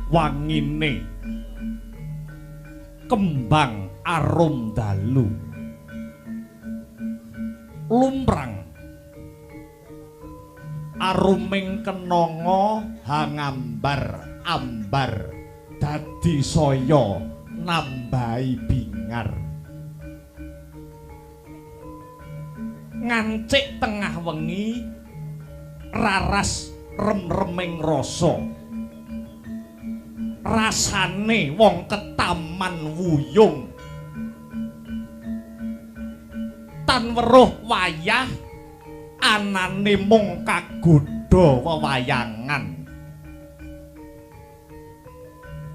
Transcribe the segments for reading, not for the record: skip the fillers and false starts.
wangine kembang arum dalu lumprang aruming kenanga hangambar ambar dadi saya nambahi bingar ngancik tengah wengi raras rem-reming rasa rasane wong ketaman wuyung tan weruh wayah anane mung kagodha wewayangan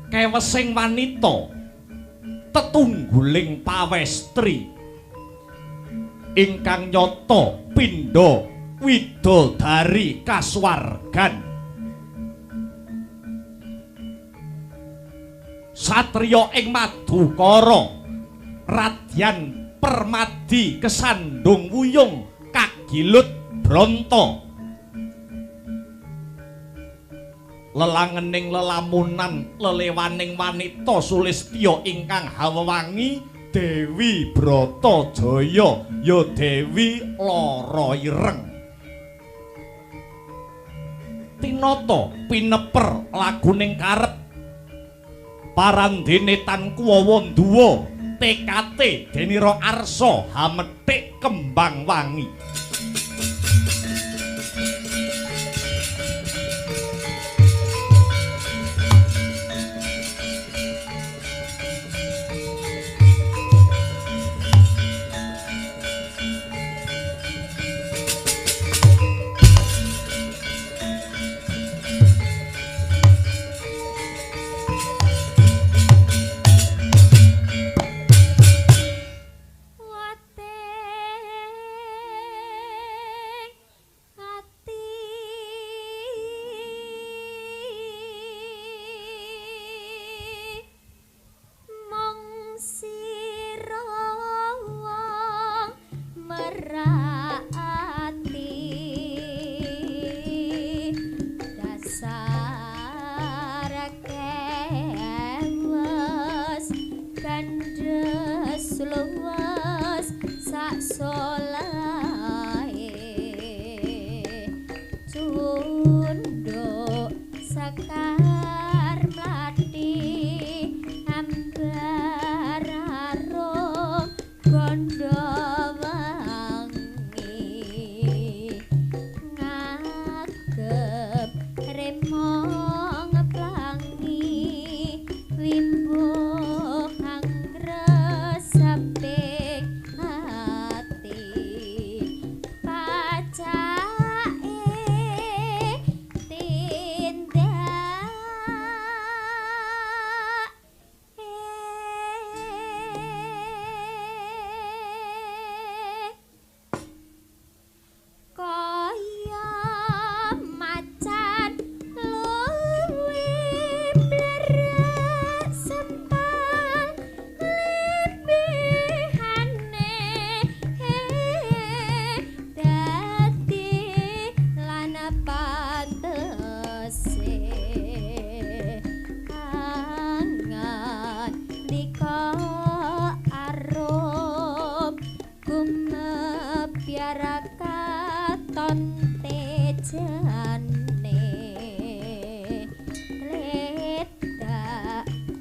kewesing wanita tetungguling pawestri ingkang nyata pindha widodari kasuwargan satriya ing Madukara radyan permadi kesandung wuyung kagilut bronto lelangening lelamunan lelewaning wanita Sulistya ingkang hawewangi Dewi Bratajaya ya Dewi lara ireng tinata pineper laguning karep parandene tan kuwawa nduwa tekate denira arsa hamethik kembang wangi lewas kandes luas sak solahe tunduk sekar mlati ambararo gondo wangi ngagep remong pelangi wimbo angreseping hati pacake tindak kaya macan luwih blerak sempal lebihane dadi lan pantese angan dika arum gumebyar katon tejane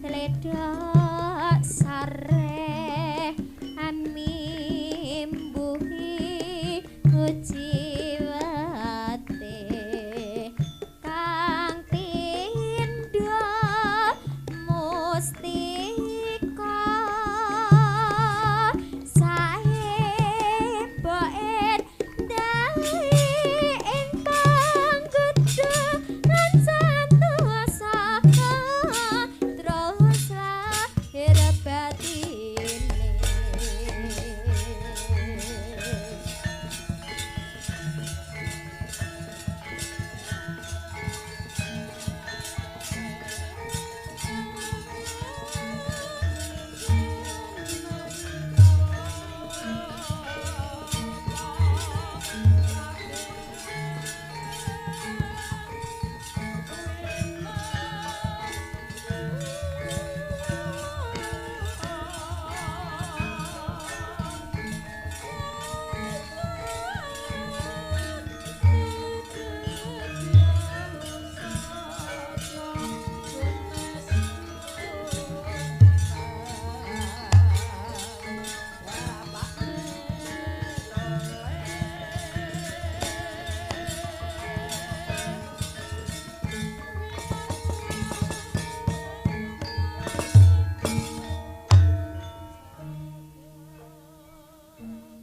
ledak sare amimbuhi kuciwate kang tindo mustika sae boen dai ingkang gedhe lan santosa terus lahir batine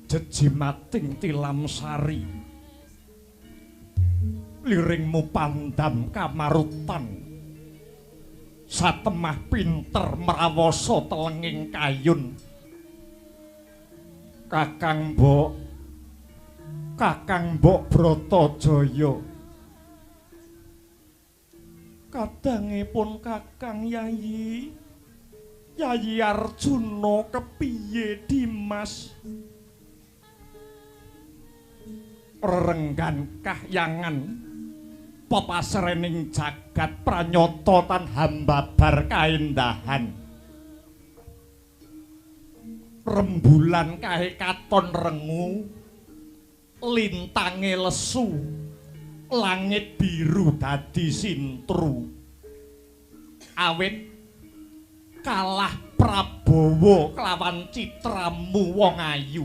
jejimating tilam sari liringmu pandam kamarutan satemah pinter merawasa telenging kayun Kakang Mbok Bratajaya kadangipun Kakang Yayi Arjuna kepiye Dimas rerenggan kahyangan pepasrening jagat pranyata tan hambabar kaendahan rembulan kae katon rengu lintange lesu langit biru dadi sintru awit kalah Prabowo kelawan citramu wong ayu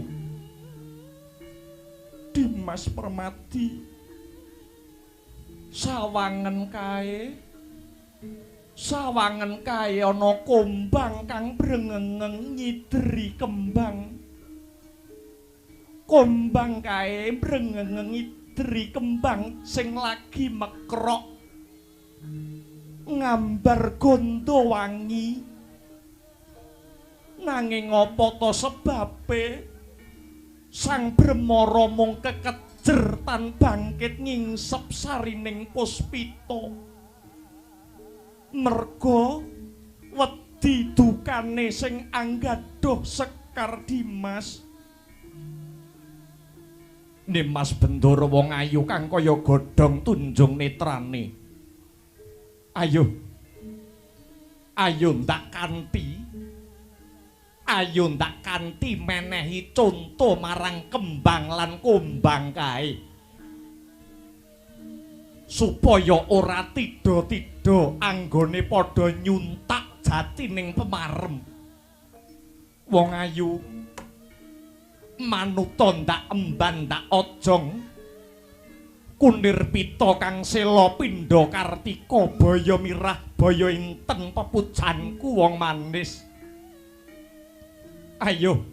Dimas Permati sawangen kae ana kombang kang brengengeng nyideri kembang kombang kae brengengeng nyideri kembang sing lagi mekrok ngambar gondo wangi nanging apa to sebabe Sang Bremara mung kekejer tan bangkit ngingsep sarining puspita. Merga wedi dukane sing anggadhuh Sekar Dimas. Nimas Bendara wong ayu kang kaya godhong tunjung netrane. Ayo. Ayo ndak kanthi menehi conto marang kembang lan kumbang kae supaya ora tida-tida anggone padha nyuntak jatining pemarem. Wong ayu manuta ndak emban ndak ojong kunir pita kang sela pindha kartika baya mirah baya inten pepujanku wong manis. Ayo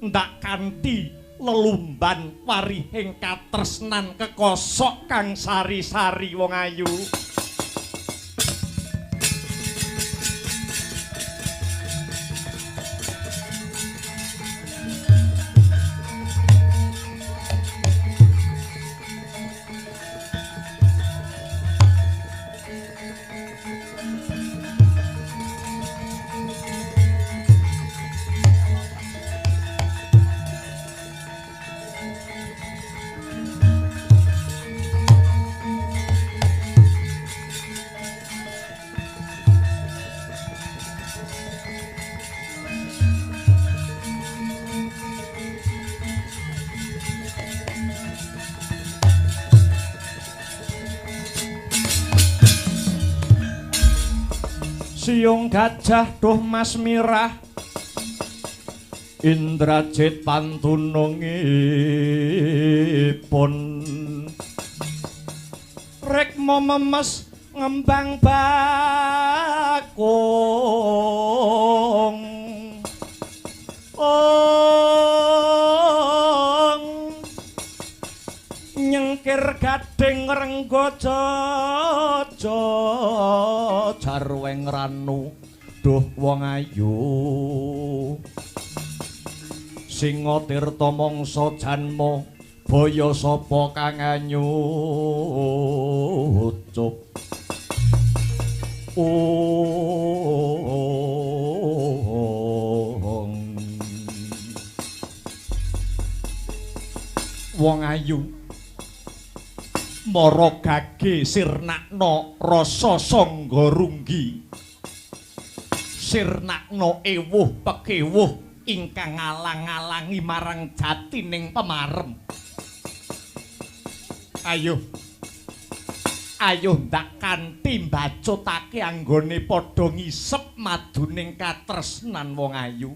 ndak kanthi lelumban warihing katresnan kekosok kang sari-sari wong ayu. Siung gajah duh Mas Mirah Indrajit pantunungipun rekma memes ngembang bakung nyengkir gading renggo jojo jarweng ranu duh wong ayu singa tirta mangsa janma baya sapa kang anyucup wong ayu mara gage sirnakna rasa sangga runggi sirnakna ewuh pekewuh ingkang ngalang-alangi marang jatining pemarem. Ayo ndak kanthi mbacutake anggone padha ngisep maduning katresnan wong ayu.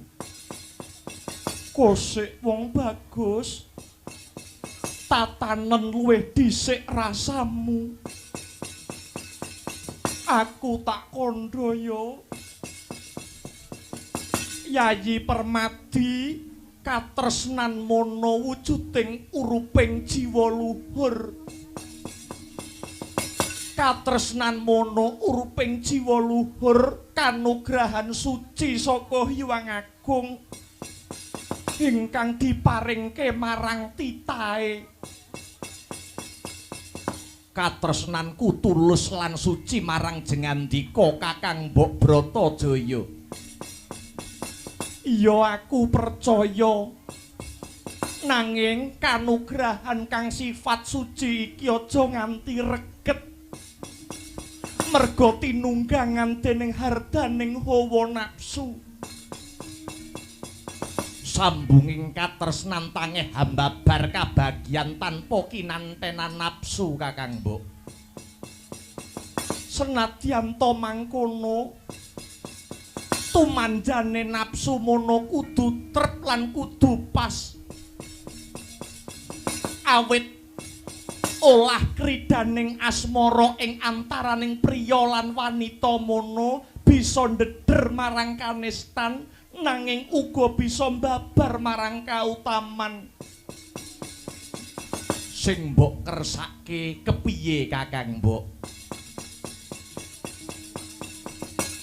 Kosik wong bagus tatanen luwih dhisik rasamu. Aku tak kandha yo. Yayi Permadi katresnan mono wujuding uruping jiwa luhur. Katresnan mono uruping jiwa luhur kanugrahan suci saka Hyang Agung ingkang diparingke marang titahe. Katresnanku tulus lan suci marang jengandika Kakang Mbok Bratajaya. Iya aku percaya nanging kanugrahan kang sifat suci iki aja nganti reget merga tinunggangan dening hardaning hawa nafsu. Sambunging katresnan tangeh hambabar kabagian tanpa kinantenan nafsu Kakang Mbok. Senadyan to mangkono tumanjane nafsu mono kudu trep lan kudu pas. Awit olah kridaning asmara ing antaraning priya lan wanita mono bisa ndeder marang kanistan nanging uga bisa mbabar marang kautaman. Sing mbok kersake kepiye Kakang Mbok?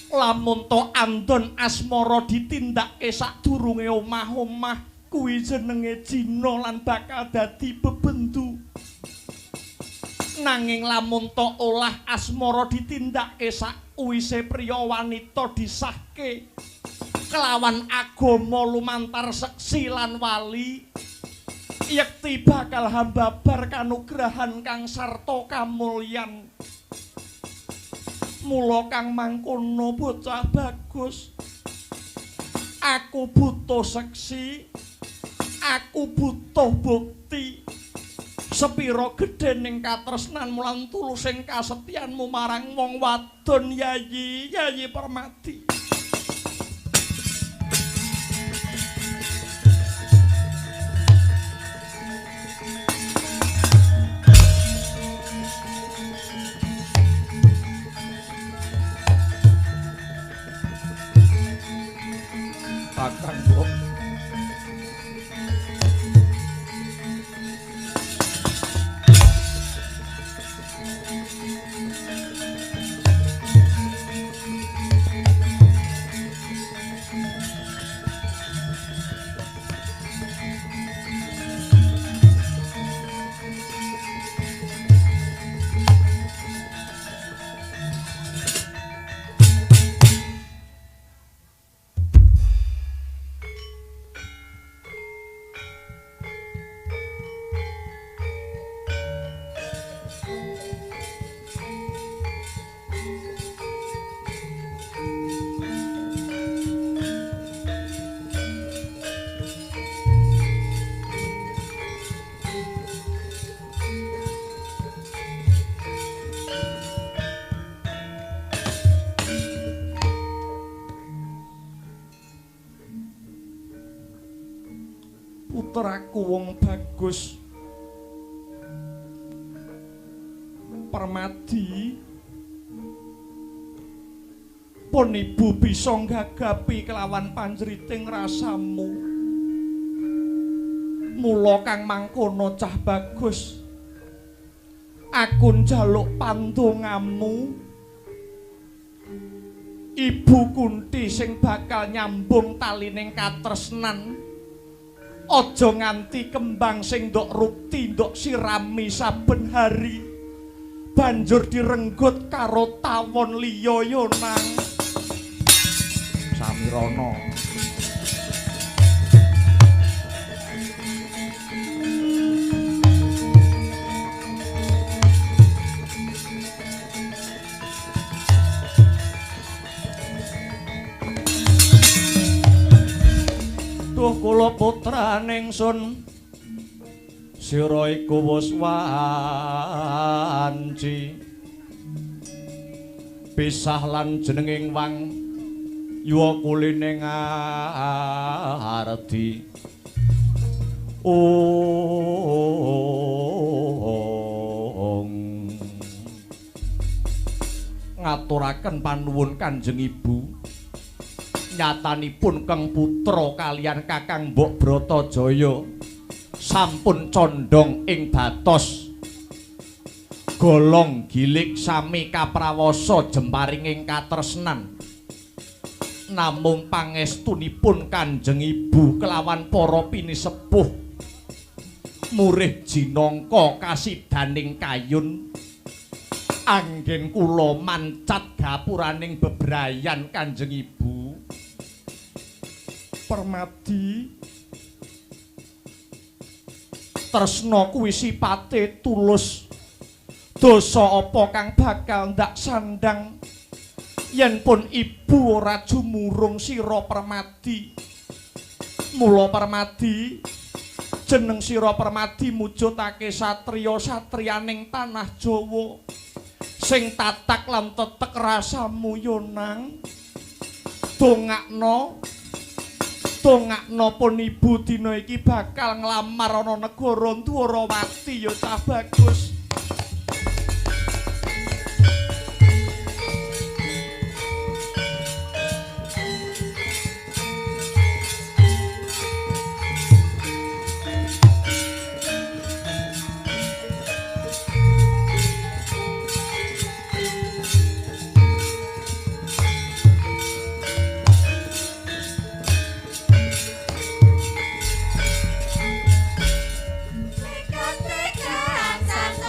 Lamun to andon asmara ditindake sadurunge omah-omah kuwi jenenge jina lan bakal dadi bebendu. Nanging lamun to olah asmara ditindake sakwise priya wanita disahke kelawan agama lumantar seksi lan wali yekti bakal hambabar kanugrahan kang sarta kamulyan. Mula kang mangkono bocah bagus. Aku butuh seksi. Aku butuh bukti. Sepira gedhening katresnan mulan tulusing kasetyanmu marang wong wadon Yayi Permati. Kakang Bok. Putraku wong bagus. Permadi pun ibu bisa nggagapi kelawan panjriting rasamu. Mula kang mangkono cah bagus, aku njaluk pandongamu. Ibu Kunti sing bakal nyambung talining katresnan. Aja nganti kembang sing ndok rukti ndok sirami saben hari banjur direnggut karo tawon liya yo nang Samirana. Duh kula putraning sun sira iku wis wanci pisah lan jenenging wang yuwa kuline ngardi ngaturaken panuwun Kanjeng Ibu. Nyatanipun Kang Putra kaliyan Kakang Mbok Bratajaya sampun condong ing batos golong gilik sami kaprawasa jemparinging katresnan. Namung pangestunipun Kanjeng Ibu kelawan para pinisepuh murih jinangka kasidaning kayun anggen kula mancat gapuraning bebrayan Kanjeng Ibu. Permadi tresna kuwi sipate tulus. Dosa apa kang bakal ndak sandang yen pun ibu ora jumurung sira Permadi. Mula Permadi jeneng sira Permadi mujudake satriya-satriyaning tanah Jawa sing tatak lan tetek rasamu yo nang. Dongakno pun ibu dina iki bakal nglamar ana negara Dwarawati ya cah bagus. Sang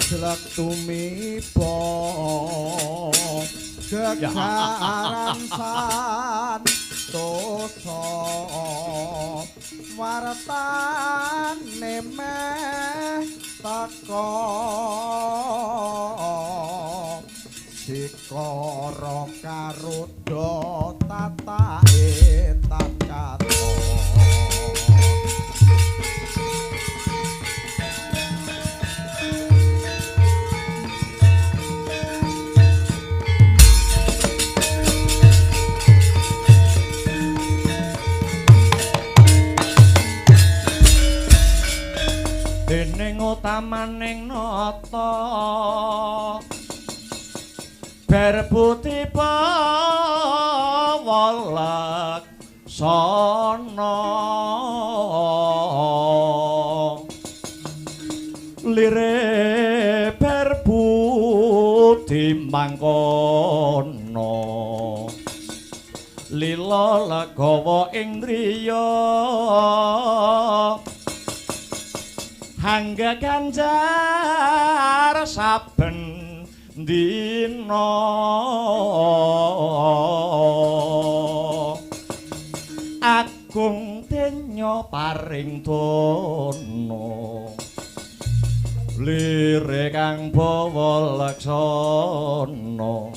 jelek tumiba gegaran santosa wartane meh teka sikara karuda tatake takato dening utamaning nata berbuti pawalak sono lire berbuti mangkono lila legawa ing driya hangga ganjar saben dina agung denya paring dono lire kang bawa laksana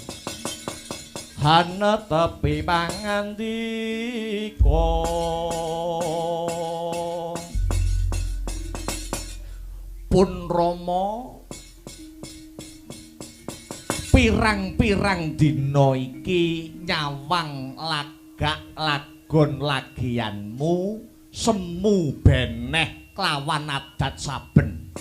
hanetepi pangandika pun Rama pirang-pirang dina iki nyawang lagak lagon lagianmu semu beneh klawan adat saben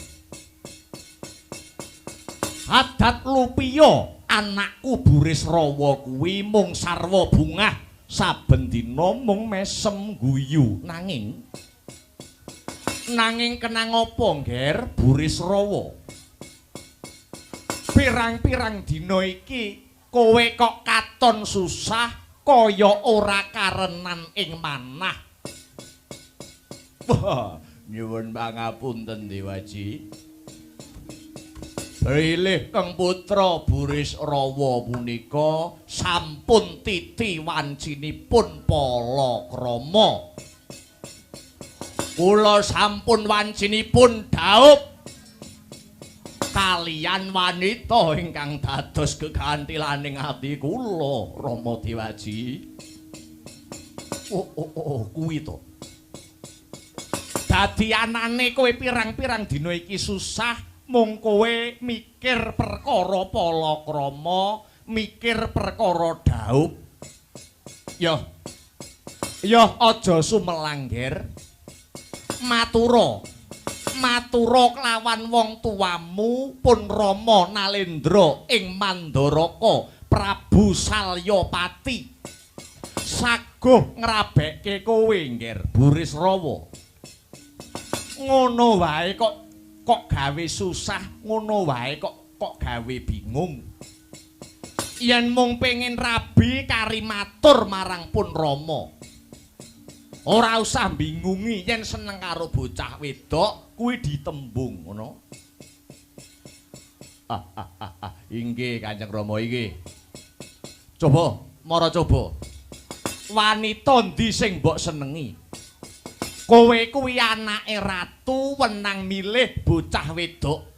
adat lupiya anakku Buris Rawa kuwi mung sarwa bungah saben dina mung mesem guyu nanging kenang apa ngger Buris Rawa pirang-pirang dina iki kowe kok katon susah kaya ora karenan ing manah. Wah, nyuwun pangapunten Dewaji. Rilih Kang Putra Buris Rawa punika sampun titi wancinipun palakrama. Kula sampun wancinipun dhaup kaliyan wanita ingkang dados gegantilaning ati kula Rama Dewaji. Oh, kuwi to. Dadi anane kowe pirang-pirang dina iki susah mung kowe mikir perkara palakrama, mikir perkara dhaup. Yo aja sumelangger. Matura kelawan wong tuamu pun Rama Nalendra ing Mandaraka Prabu Salyapati saguh ngrabekke kowe ngger Buris Rawa. Ngono wae kok gawe susah, ngono wae kok gawe bingung. Yen mung pengin rabi kari matur marang pun Rama. Ora usah bingungi yen seneng karo bocah wedok kuwi ditembung ngono. Inggih Kanjeng Rama inggih. Coba, mara coba. Wanita ndi sing mbok senengi? Kowe kuwi anake ratu wenang milih bocah wedok.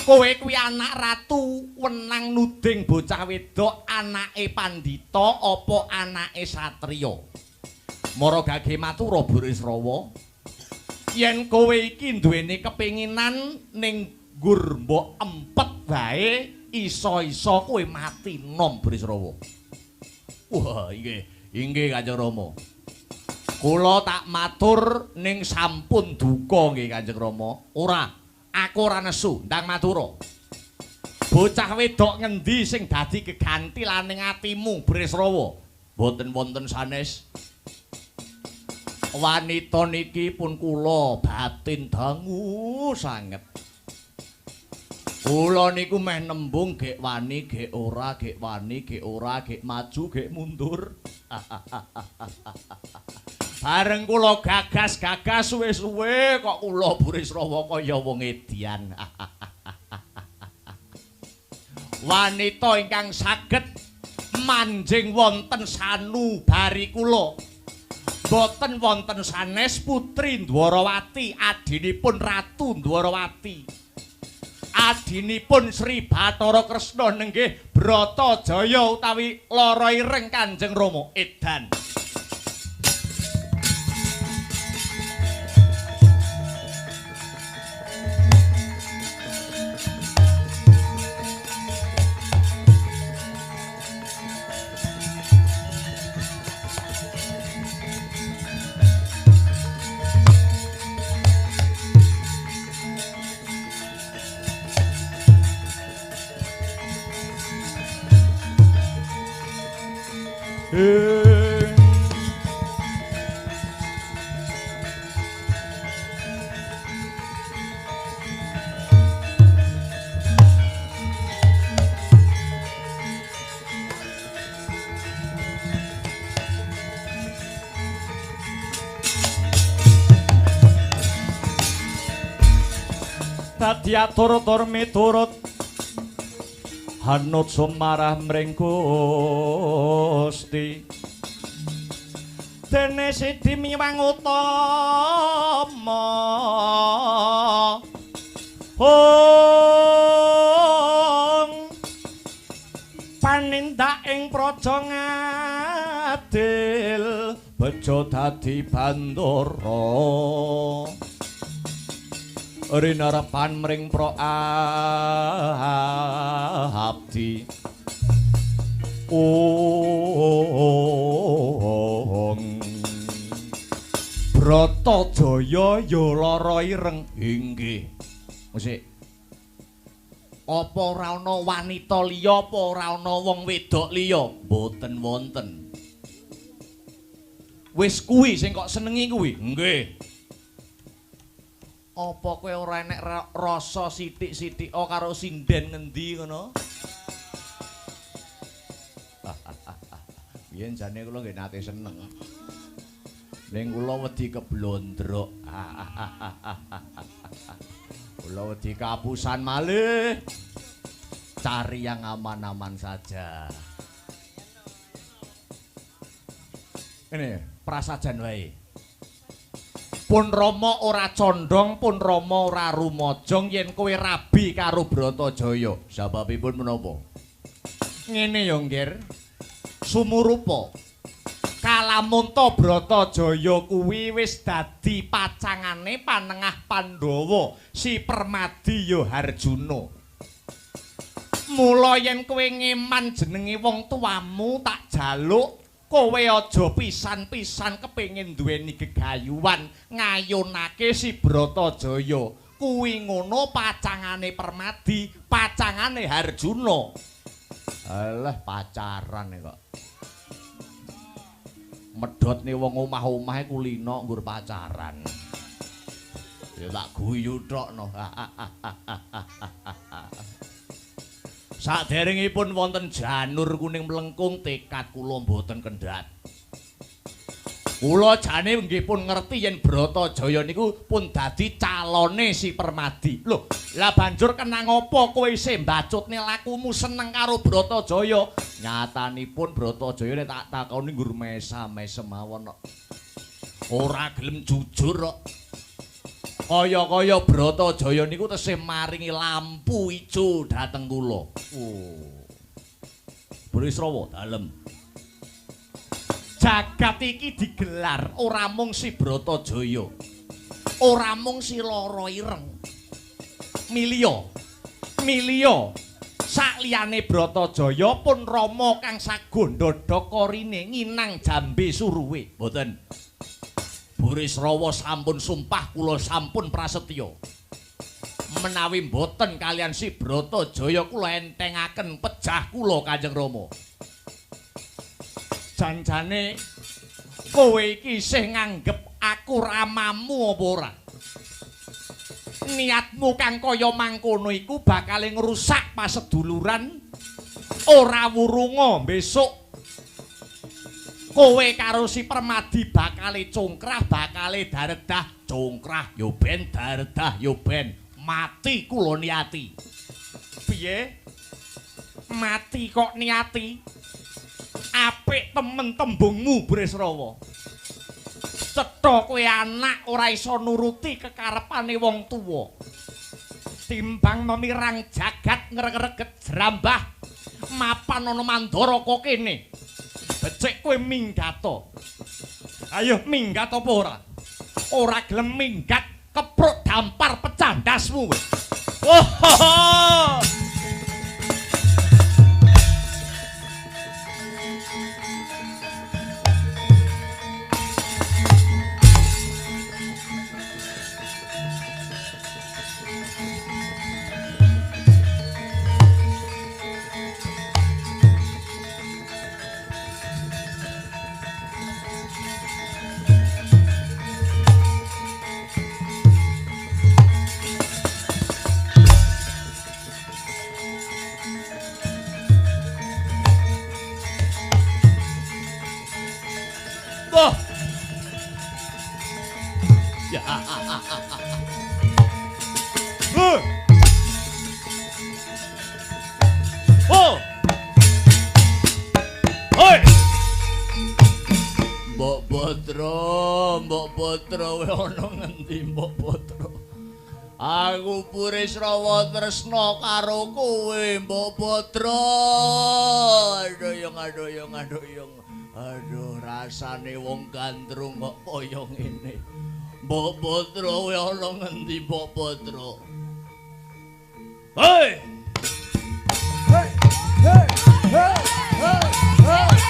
Kowe kuwi anak ratu wenang nuding bocah wedok anake pandhita apa anake satriya. Mara gage matura Buris Rawa. Yen kowe iki duweni kepinginan ning nggur mbok empet wae iso-iso kowe mati nom Buris Rawa. Wah, inggih Kanjeng Rama. Kula tak matur ning sampun duka nggih Kanjeng Rama. Ora, aku ora nesu ndang matura. Bocah wedok ngendi sing dadi gegantilaning atimu Buris Rawa? Mboten wonten sanes. Wanita niki pun kula batin dangu sanget. Kula niku meh nembung gek wani, gek ora, gek wani, gek ora, gek maju, gek mundur. Bareng kula gagas-gagas suwe-suwe kok kula Buris Rawa kaya wong edian. wanita ingkang saged manjing wonten sanubari kula. Boten wonten sanes Putri Dwarawati adinipun Ratu Dwarawati. Adinipun Sri Bathara Kresna nenggih Bratajaya utawi Lara Ireng Kanjeng Rama edan. Dadi atur-atur miturut hanut sumarah mring Gusti dene sidi miwang utama panindak ing praja ngadil bejo dadi bandara rinarapan mring pro abdi Bratajaya ya lara ireng inggih. Musik. Apa ora ana wanita liya apa ora ana wong wedok liya? Mboten wonten. Wis kuwi sing kok senengi kuwi. Nggih. Apa kowe ora enek rasa sithik-sithik karo sinden ngendi ngono? Biyen jane kula nggih nate seneng. Ning kula wedi keblondrok. Kula wedi kapusan malih. Cari yang aman-aman saja. Ini prasajan wae. Pun Rama ora condong, pun Rama ora rumajong yen kowe rabi karo Bratajaya. Sababipun menapa? Ngene ya, Nggir. Sumurupa. Kalamunta Bratajaya kuwi wis dadi pacangane panengah Pandhawa si Permadi ya Harjuna. Mula yen kowe ngeman jenenge wong tuamu tak jaluk kowe aja pisan-pisan kepengin duweni gegayuhan ngayunake si Bratajaya. Kuwi ngono pacangane Permadi, pacangane Harjuna. Alah pacaran kok. Medhotne wong omah-omahe kulino nggur pacaran. Ya tak guyu thokno. Saderengipun wonten janur kuning melengkung tekad kula mboten kendhat. Kula jane nggih pun ngerti yen Bratajaya niku pun dadi calone si Permadi. Lho, lah banjur kenang apa kowe isih mbacutne lakumu seneng karo Bratajaya? Nyatanipun Bratajaya nek tak takoni nggur mesam-mesem mawon kok. Ora gelem jujur kok. Kaya-kaya Bratajaya niku tesih maringi lampu ijo dhateng kula. Brisrawa dalem. Jagat iki digelar ora mung si Bratajaya. Ora mung si Lara Ireng. Milya. Sakliyane Bratajaya pun Rama kang sagandha korine nginang jambe suruwe. Mboten. Burisrawa sampun sumpah kula sampun prasetya. Menawi mboten kalian si Bratajaya kula entengaken pejah kula Kanjeng Rama. Janjane kowe iki isih nganggep aku ramamu apa ora? Niatmu kang kaya mangkono iku bakal ngrusak paseduluran. Ora wurunga besok kowe karo si Permadi bakale congkrah, bakale daredah, congkrah yo ben, daredah yo ben, mati kula niati. Piye? Mati kok niati. Apik temen tembungmu Bresrawa. Cetha kowe anak ora iso nuruti kekarepane wong tuwa. Timbang memirang jagat ngreget jrambah mapan ana Mandara kok kene. Becik kowe minggat. Ayo minggat apa ora? Ora gelem minggat kepruk dampar pecandasmu wis. Oh. Mbok Putra we ana ngendi Mbok Putra? Aku Purisrawa tresna karo kowe Mbok Putra. Adoyong. Aduh rasane wong gandrung kok kaya ngene. Mbok Putra we ana ngendi Mbok Putra? Hei! Hey! Hey! Hey! Hey!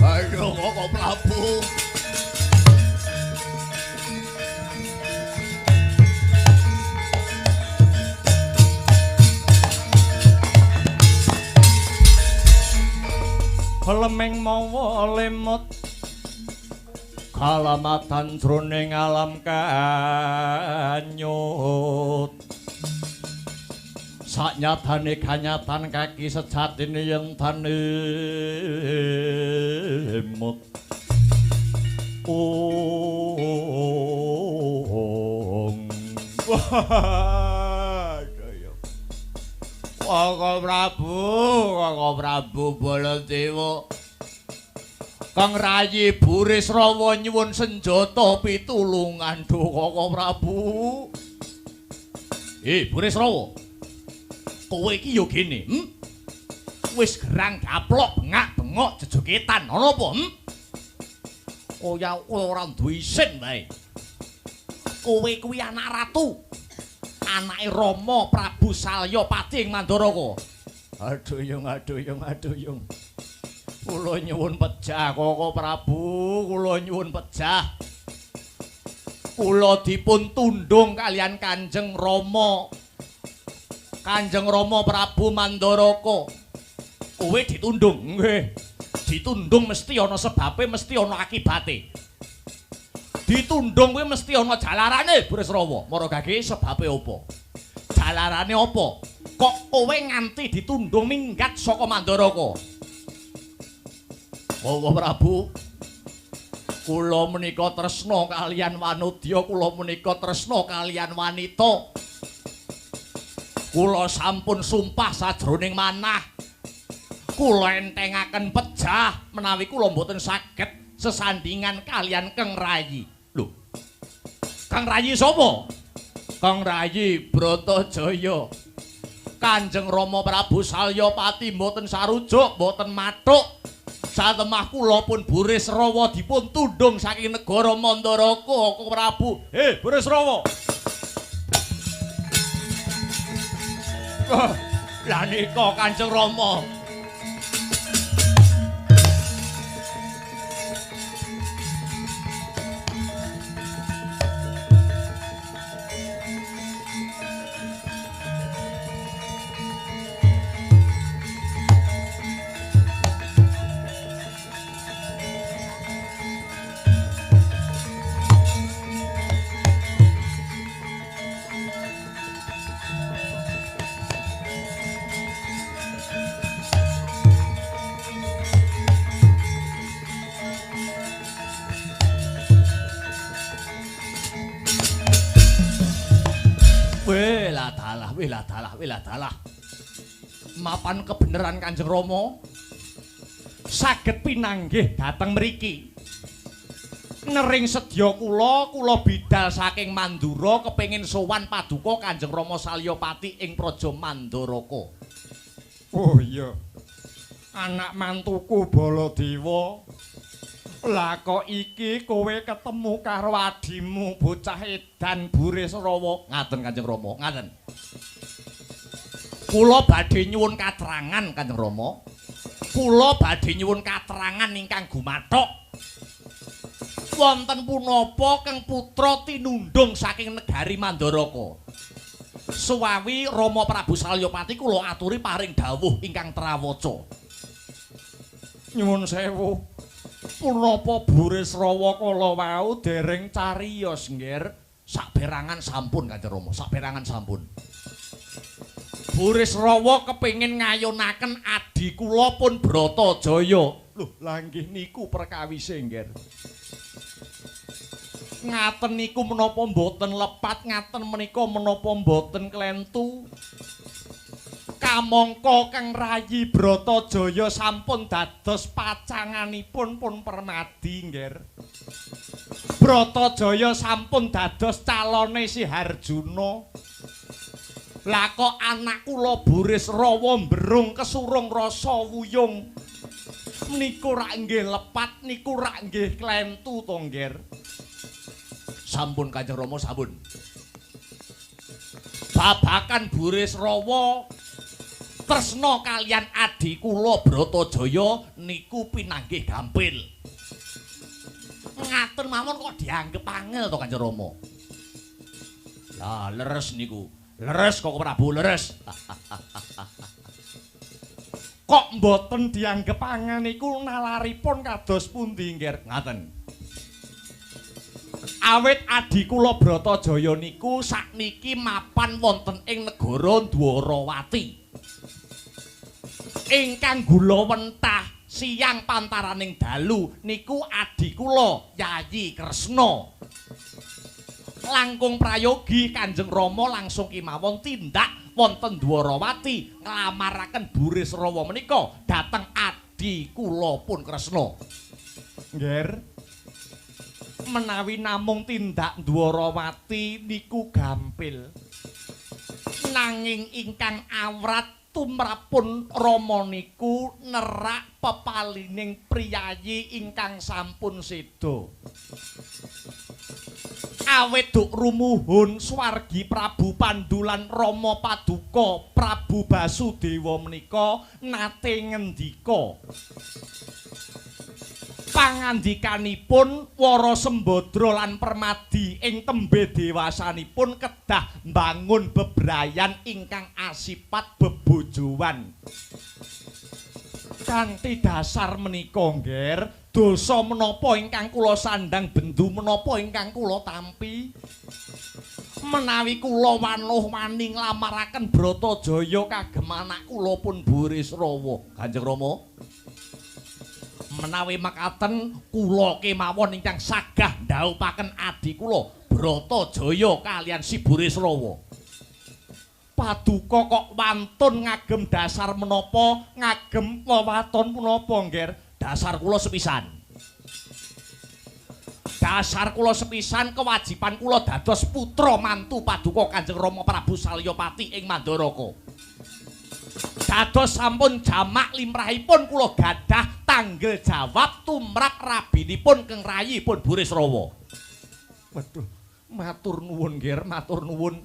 Aduh Koko Prabu. Lemeng mawa lemot kalamatan jroning alam kanyut saknyatane kanyatan kaki sejatine yen tanemut Koko Prabu Baladewa. Kang Rayi Burisrawa nyuwun senjata pitulungan Duh Koko Prabu. Burisrawa. Kowe iki yo gene, Wis gerang gaplok bengak-bengok jejogetan ana apa, Kaya ora duwe isin bae. Kowe kuwi anak ratu. Anake Rama Prabu Salyapati ing Mandaraka. Aduh yung. Kula nyuwun pejah Koko Prabu, kula nyuwun pejah. Kula dipun tundung kalian Kanjeng Rama. Kanjeng Rama Prabu Mandaraka. Kowe ditundung, nggih. Ditundung mesti ana sebabe, mesti ana akibate. Ditundung kuwi mesti ana jalarane, Burisrawa. Maragage sebabe apa? Jalarane apa? Kok kowe nganti ditundung minggat saka Mandaraka? Koko Prabu, kula menika tresna kalian wanudya, kula menika tresna kalian wanita. Kula sampun sumpah sajroning manah. Kula entengaken pejah menawi kula mboten saged sesandingan kalian Kang Rayi. Lho. Kang Rayi sapa? Kang Rayi Bratajaya. Kanjeng Rama Prabu Salyapati mboten sarujuk, mboten mathuk. Satemah kula pun Burisrawa dipun tundung saking negara Mandaraka, Koko Prabu. Burisrawa. Lah nika Kanjeng Rama. Welah dalah. Mapan kebeneran Kanjeng Rama. Saged pinanggih dhateng mriki. Nering sedya kula bidal saking Mandura kepengin sowan paduka Kanjeng Rama Salyapati ing Praja Mandaraka. Oh iya. Anak mantuku Baladewa. Lah kok iki kowe ketemu karo adimu bocah edan Burisrawa. Ngaten Kanjeng Rama, ngaten. Kula badhe nyuwun katerangan Kanjeng Rama. Kula badhe nyuwun katerangan ingkang gumathok. Wonten punapa Kang putra tinundung saking negari Mandaraka. Suwawi Rama Prabu Salyapati kula aturi paring dawuh ingkang trawaca. Nyuwun sewu. Punapa Burisrawa kala wau dereng cariyos nggir. Saberangan sampun Kanjeng Rama, saberangan sampun. Burisrawa kepengin ngayonaken adi kula pun Bratajaya. Lho, lah nggih niku perkawise nggir. Ngaten niku menapa mboten lepat, ngaten menika menapa mboten klentu. Kamangka Kang Rayi Bratajaya sampun dados pacanganipun pun permadi nggir. Bratajaya sampun dados calone si Harjuna. Lah kok anak kula Burisrawa mberung kesurung rasa wuyung. Niku rak nggih lepat, niku rak nggih klentu to nggir. Sampun Kanjeng Rama sampun. Babakan Burisrawa tresna kalian adi kula Bratajaya niku pinanggih gampil. Ngaten mawon kok dianggep angel to Kanjeng Rama. Lah leres niku. Leres kok Prabu leres. Kok mboten dianggep angel niku nalaripun kados pundi nggih? Ngaten. Awit adi kula Bratajaya niku sakniki mapan wonten ing negara Dwarawati. Ingkang gula wentah siyang pantaraning dalu niku adi kula Yayi Kresna. Langkung prayogi Kanjeng Rama langsung kemawon tindak wonten Dwarawati nglamaraken Burisrawa menika dhateng adi kula pun Kresna. Nggih. Menawi namung tindak Dwarawati niku gampil. Nanging ingkang awrat tumrapun Rama niku nerak pepalining priyayi ingkang sampun seda. Awit duk rumuhun swargi Prabu Pandhu lan Rama Paduka Prabu Basudewa menika nate ngendika. Pangandikanipun Wara Sembadra lan Permadi ing tembe dewasanipun kedah mbangun bebrayan ingkang asipat bebojowan. Kanthi dasar menika nggih, dosa menapa ingkang kula sandang bendu menapa ingkang kula tampi? Menawi kula wanuh-wani nglamaraken Bratajaya kagem anak kula pun Burisrawa, Kanjeng Rama. Menawi makaten kula kemawon ingkang sagah ndhaupaken adi kula Bratajaya kalian si Burisrawa. Paduka kok wantun ngagem dasar menapa, ngagem wewaton punapa nggih? Dasar kula sepisan. Dasar kula sepisan kewajiban kula dados putra mantu Paduka Kanjeng Rama Prabu Salyapati ing Mandaraka. Dados sampun jamak limrahipun kula gadah tanggel jawab tumrap rabinipun Keng Rayi pun Burisrawa. Waduh, matur nuwun nggih, matur nuwun.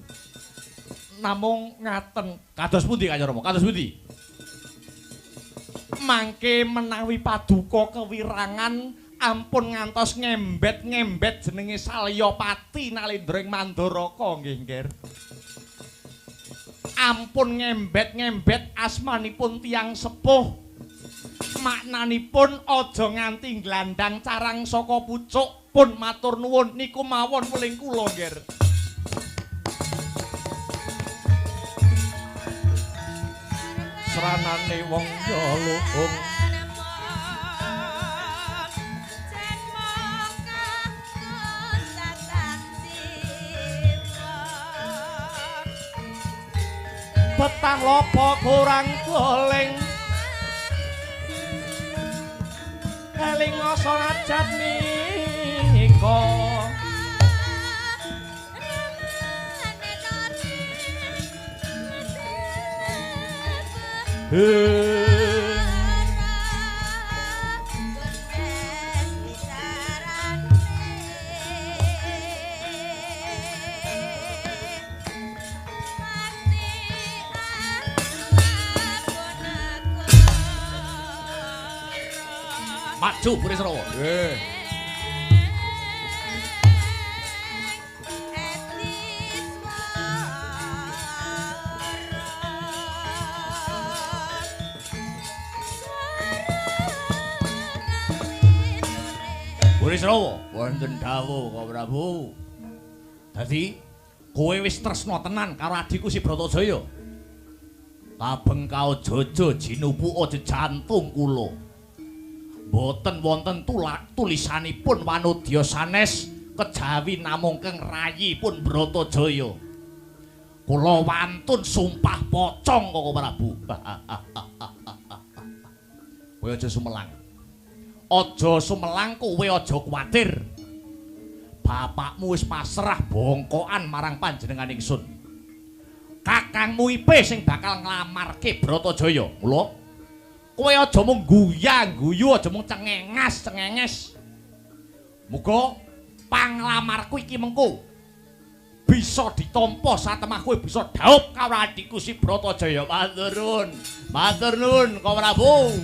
Namung ngaten, kados pundi Kanjeng Rama? Kados pundi? Mangke menawi Paduka kewirangan ampun ngantos ngembet-ngembet jenenge Salyapati Nalendra ing Mandaraka nggih, nggih. Ampun ngembet-ngembet asmanipun tiyang sepuh. Maknanipun aja nganti glandang carang saka pucuk. Pun matur nuwun niku mawon weling kula, nggih. Sranane wong ya luhung betah lopo kurang goleng eling ngasa ajat nika maju Burisrawa. Burisrawa, wonten dawuh Kang Prabu. Dadi kowe wis tresna tenan karo adhiku si Bratajaya. Kabeng kaojojo jinupuka jejantung kula. Boten wonten tulisanipun wanudya sanes kejawi namung Keng Rayi pun Bratajaya. Kula wantun sumpah pocong Kang Prabu. Kowe aja sumelang. Aja sumelang, kowe aja kuwatir. Bapakmu wis pasrah bongkokan marang panjenengan ingsun. Kakangmu ipe sing bakal nglamarke Bratajaya. Mula kowe aja mung guyang-guyu, aja mung cengenges. Muga panglamarku iki mengko bisa ditampa satemah kowe bisa dhaup karo adikku si Bratajaya. Matur nuwun. Matur nuwun, Ka Prabu.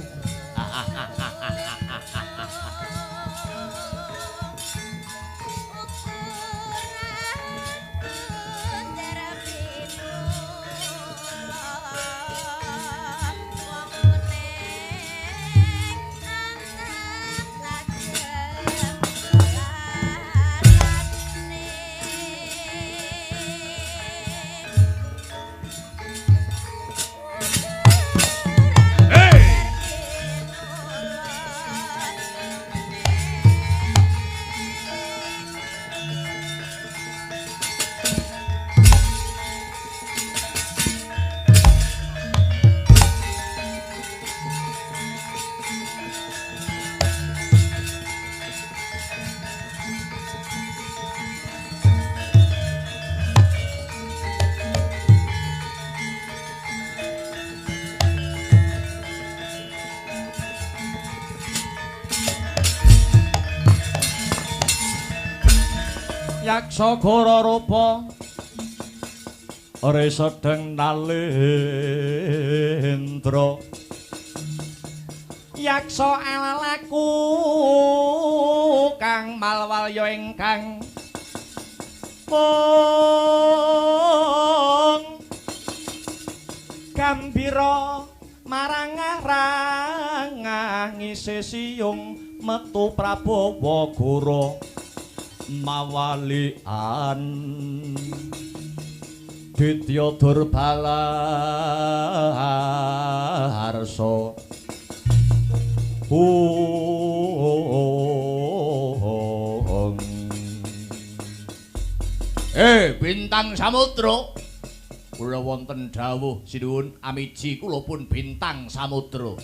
Yaksa Gora rupa ore sedeng nalendra yaksa alalaku kang malwalya ingkang mung gambira marang-arang ngisi siyung metu Prabawa Gora mawalian Ditya Durbalarsa Bintang Samudra kula wonten dawuh sinuwun amiji kula pun Bintang Samudra.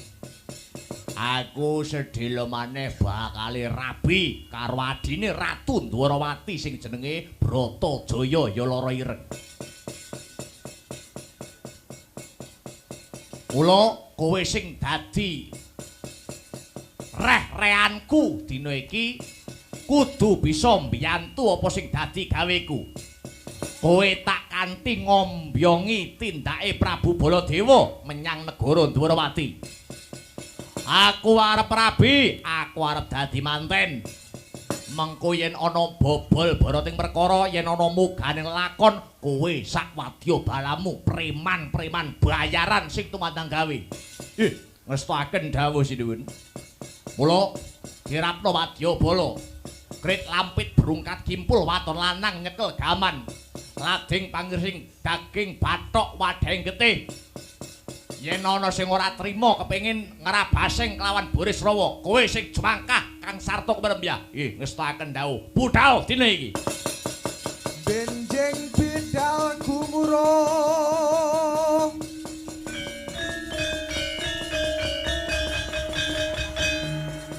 Aku sedhela maneh bakal rabi karo adine Ratu Dwarawati sing jenenge Bratajaya ya lara ireng. Mula kowe sing dadi reh-rehanku dina iki kudu bisa mbiyantu apa sing dadi gaweku. Kowe tak kanthi ngombyongi tindake Prabu Baladewa menyang negara Dwarawati. Aku arep rabi, aku arep dadi manten. Mengko yen ana bobol barating perkara, yen ana muganing lakon, kowe sak wadya balamu preman-preman bayaran sing tumandang gawe. Ngestakaken dawuh sinuwun. Mula dirapno wadya bala. Krit lampit berungkat kimpul waton lanang nyekel gaman. Lading pangirsing daging bathok wadheng getih. Yen ana sing ora trima kepengin ngrabasing kelawan Burisrawa, kowe sing jumangkah Kang Sarta Kemerembyah. Ngestakaken dawuh. Budhal dina iki. Benjing bidal gumuruh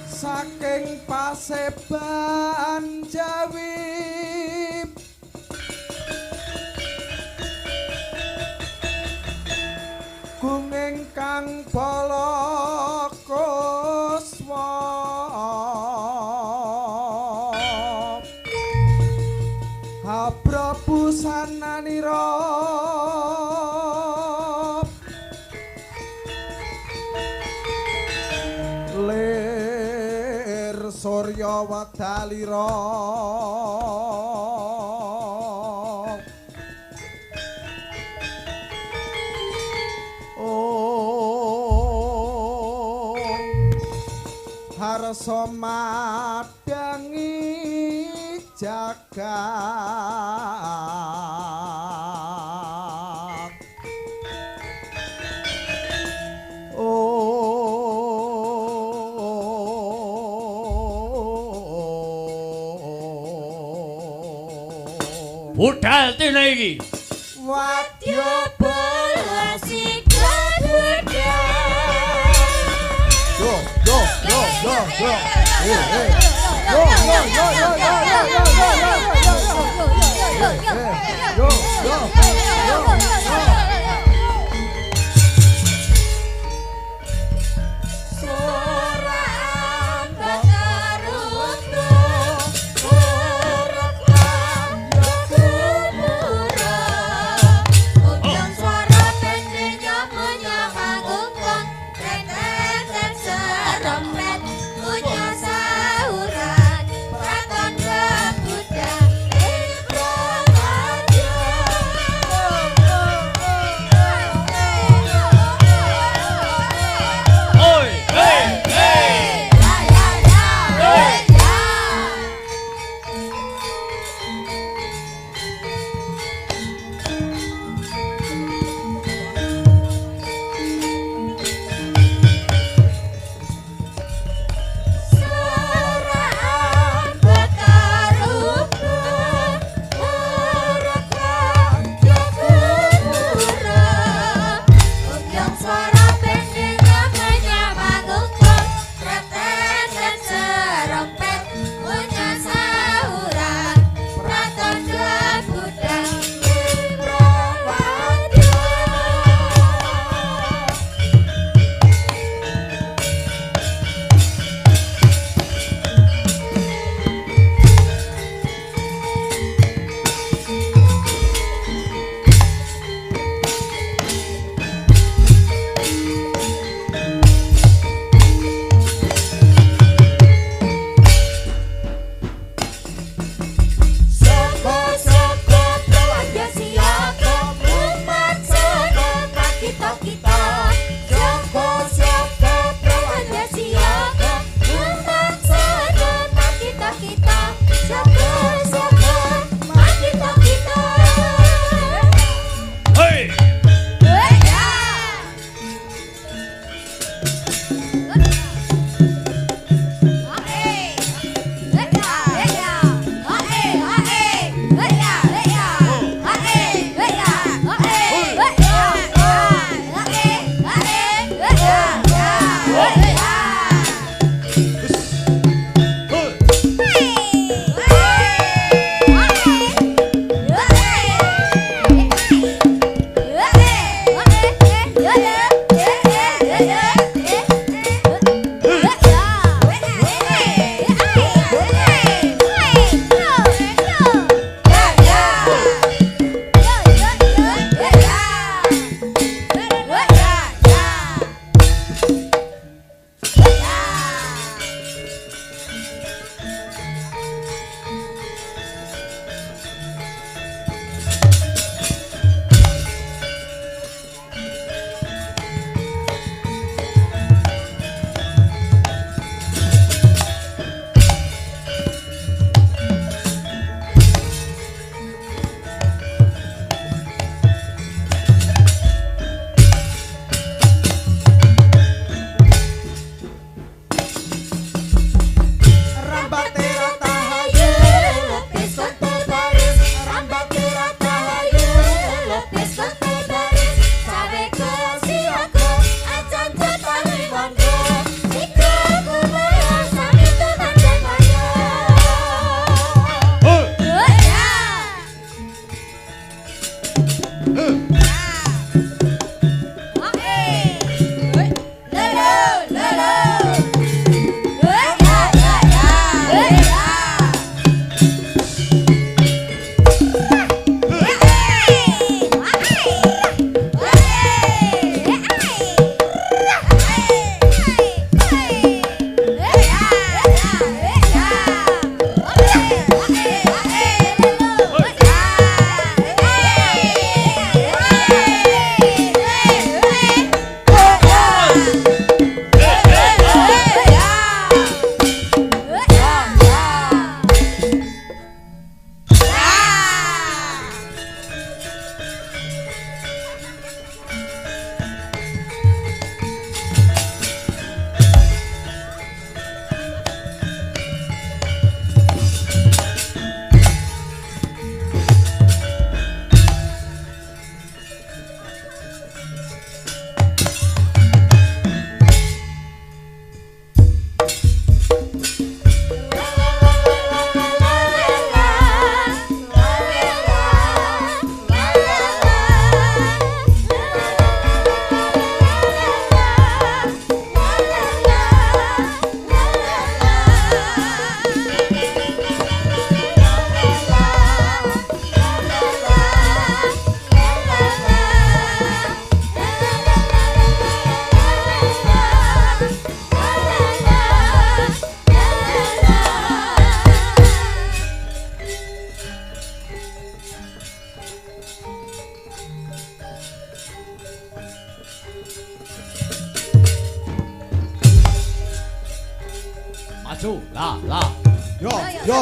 saking paseban Jawi Gunging kang Balakuswa Habrabu sananira lir surya wadalira harsa madangi jagat Budhal dina iki. Wadya bola sikap budal. yo maju lah. Yo. Yo.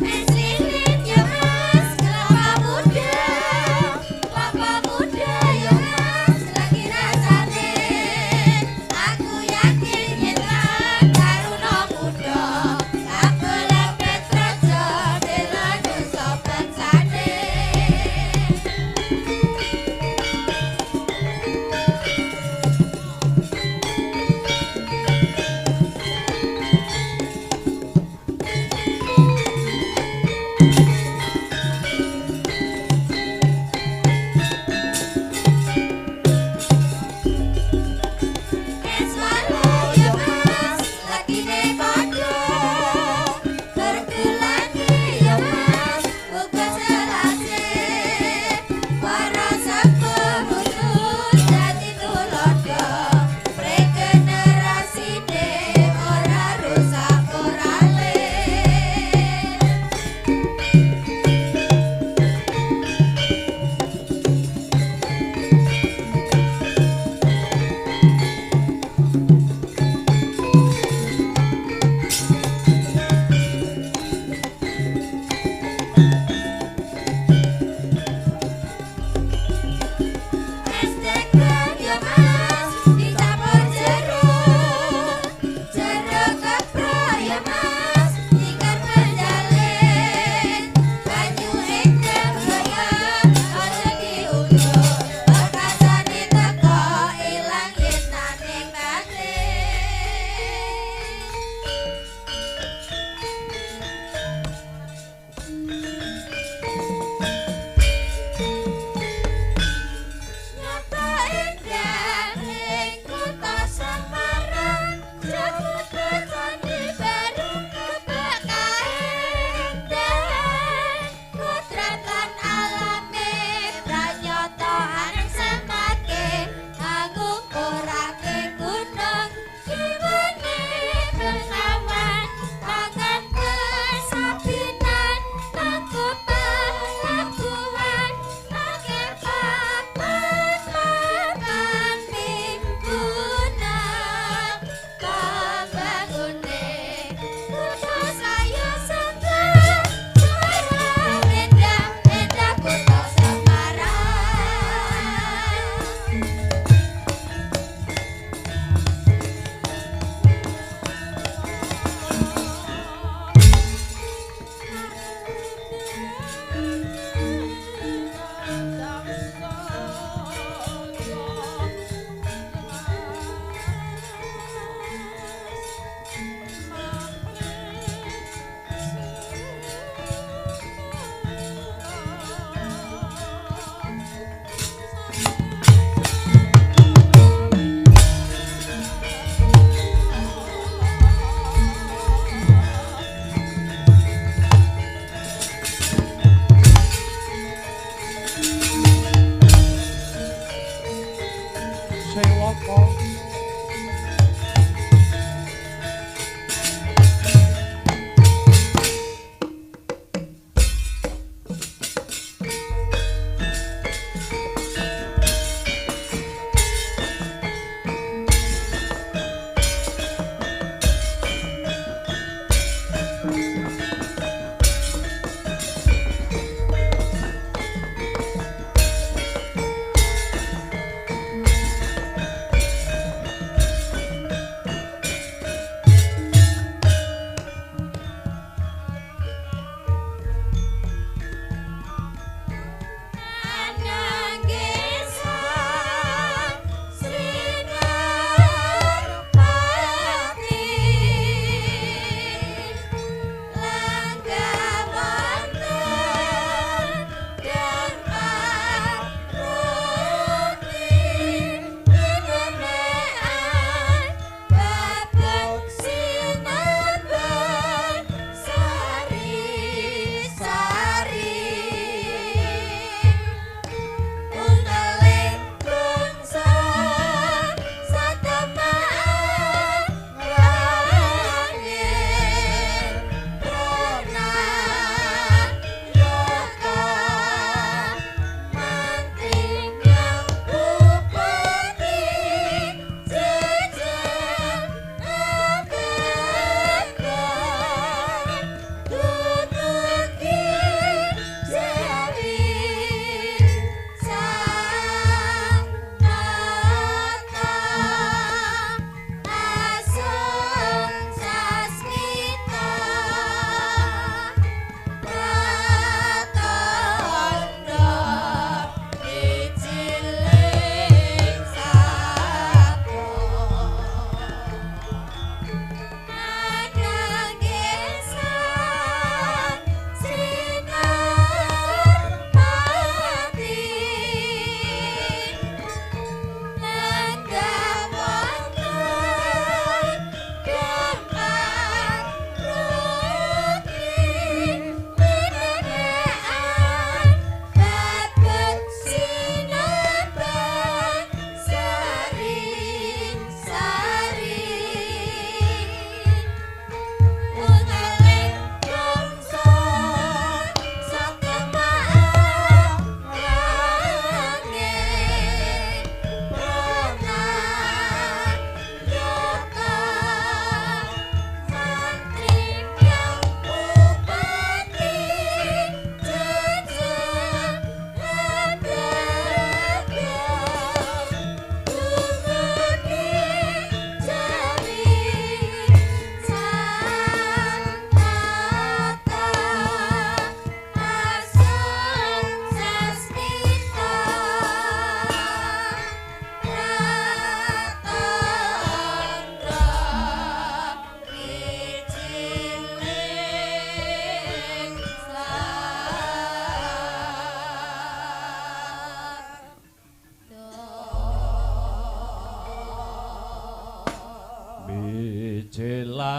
Eslilin ya mas, kelapa muda ya mas, lagi rasane. Aku yakin yen karuna muda, kapelepet raja bela dosa bangsane. Eswalo ya mas, lagi nekodo. Terkulani ya mas, buka selase. Para sepuh khusus dadi tulodo. Regenerasine ora rusak morale. Estekan ya mas, dicampur jeruk. Jeruk kepro ya mas, ikan berjalin. Banyu engkang goyang, aja diundur. Bekasane teko, ilang yen naning kate. Nyata indah ing kota Semarang, jebut candi baru kebak kaendah. Kudrat lan alame pranyata aneng semake, nganggo korake gunung kiwane bengawan, pangan kesabinan, nganggo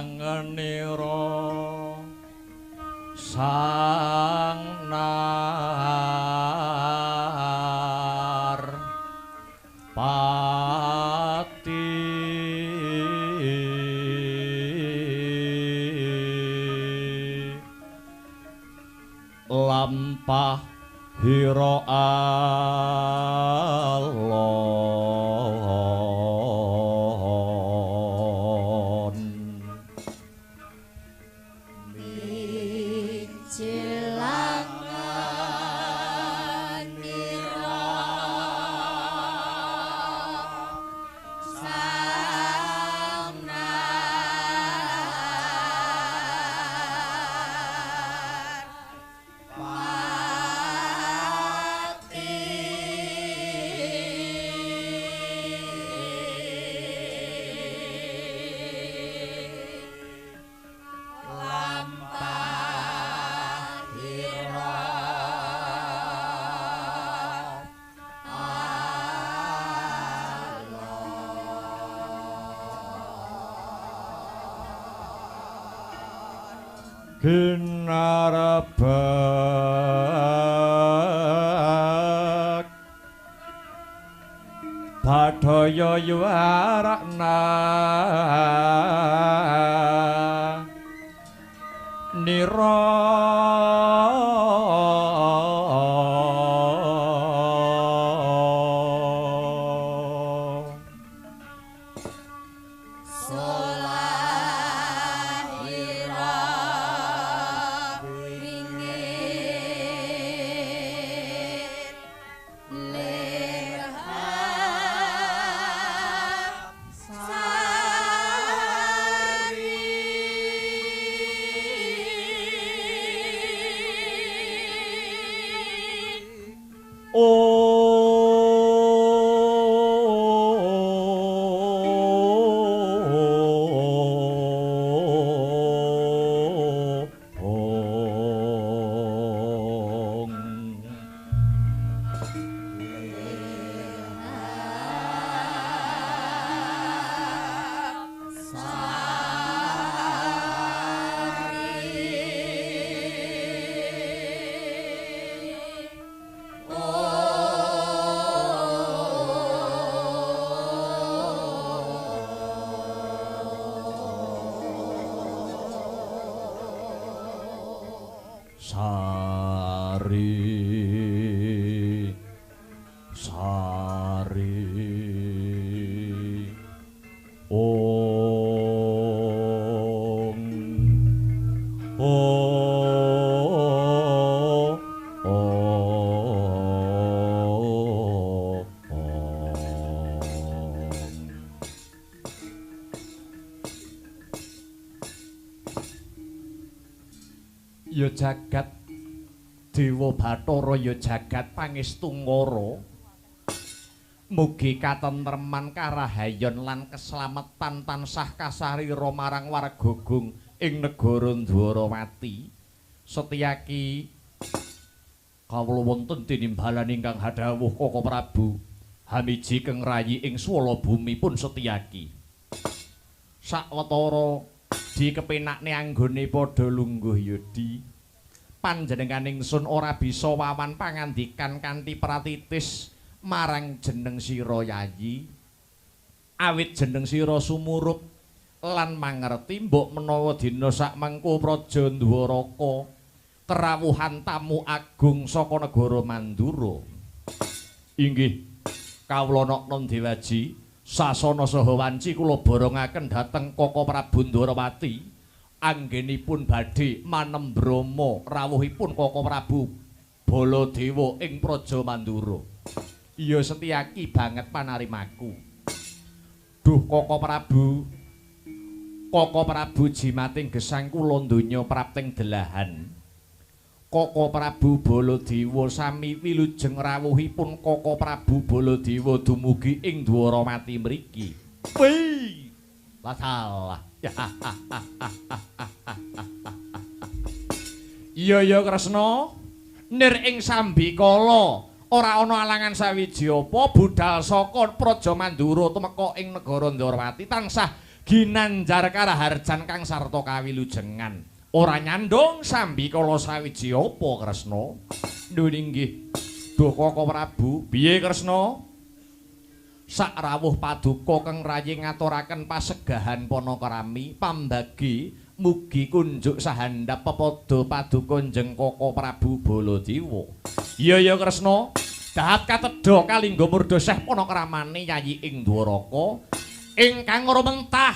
angenira sang nar pati lampah hira alon Cilangan nira sang nar Ginarbak Badaya yuarakna nira solahira wingit lerha sari Sari Om Ya jagat Dewa Bathara ya jagat pangestu ngara mugi katentreman karahayon lan keslametan tansah kasarira marang warga Gong ing negara Dwarawati Setyaki kawula wonten tinimbalan ingkang hadhawuh Kaka Prabu hamiji keng rayi ing swala bumi pun Setyaki sawetara dikepenakne anggone padha lungguh yodi panjenengan ingsun ora bisa wawan pangandikan kanthi pratitis marang jeneng sira Yayi awit jeneng sira sumurup lan mangerti mbok menawa dina sakmengko Praja Dwaraka kerawuhan tamu agung saka negara Mandura inggih kawula Nakna Dewaji sasana saha wanci kula borongaken dhateng Kaka Prabu Dwarawati anggenipun badhe manembrama rawuhipun Kaka Prabu Baladewa ing Praja Mandura. Iya Setyaki banget panarimaku. Duh Kaka Prabu jimating gesang kula donya prapting delahan. Kaka Prabu Baladewa sami wilujeng rawuhipun Kaka Prabu Baladewa dumugi ing Dwarawati mriki. Wih, lah salah. Iya ya Kresna, nir ing sambikala ora ana alangan sawiji apa budal saka Praja Mandura tumeka ing negara Ndarawati tansah ginanjar karaharjan kang sarta kawilujengan. Ora nyandung sambi kala sawiji apa Kresna? Nuwun inggih. Duh Koko Prabu, piye Kresna? Sak rawuh paduka kang rayi ngaturaken pasegahan Panakrami pambagi mugi kunjuk sahandhap pepada paduka Njeng Koko Prabu Baladewa. Iya Kresna, dahat katedha kalingga murdoseh Panakramane Yayi ing Dwaraka ingkang rumentah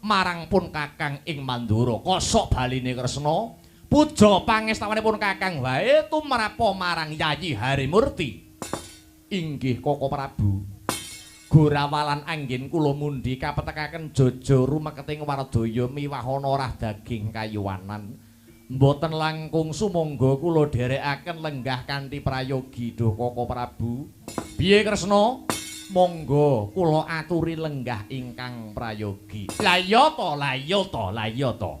marang pun Kakang ing Mandura. Kosok baline Kresna, puja pangestawanipun Kakang wae tumrapa marang Yayi Harimurti. Inggih Koko Prabu. Gorawalan anggen kula mundi kapetekaken jaja rumeketing Wardaya miwah ana rah daging kayuwanan. Mboten langkung sumangga kula dherekaken lenggah kanthi prayogi Duh Koko Prabu. Piye Kresna? Monggo kula aturi lenggah ingkang prayogi. Lah iya to.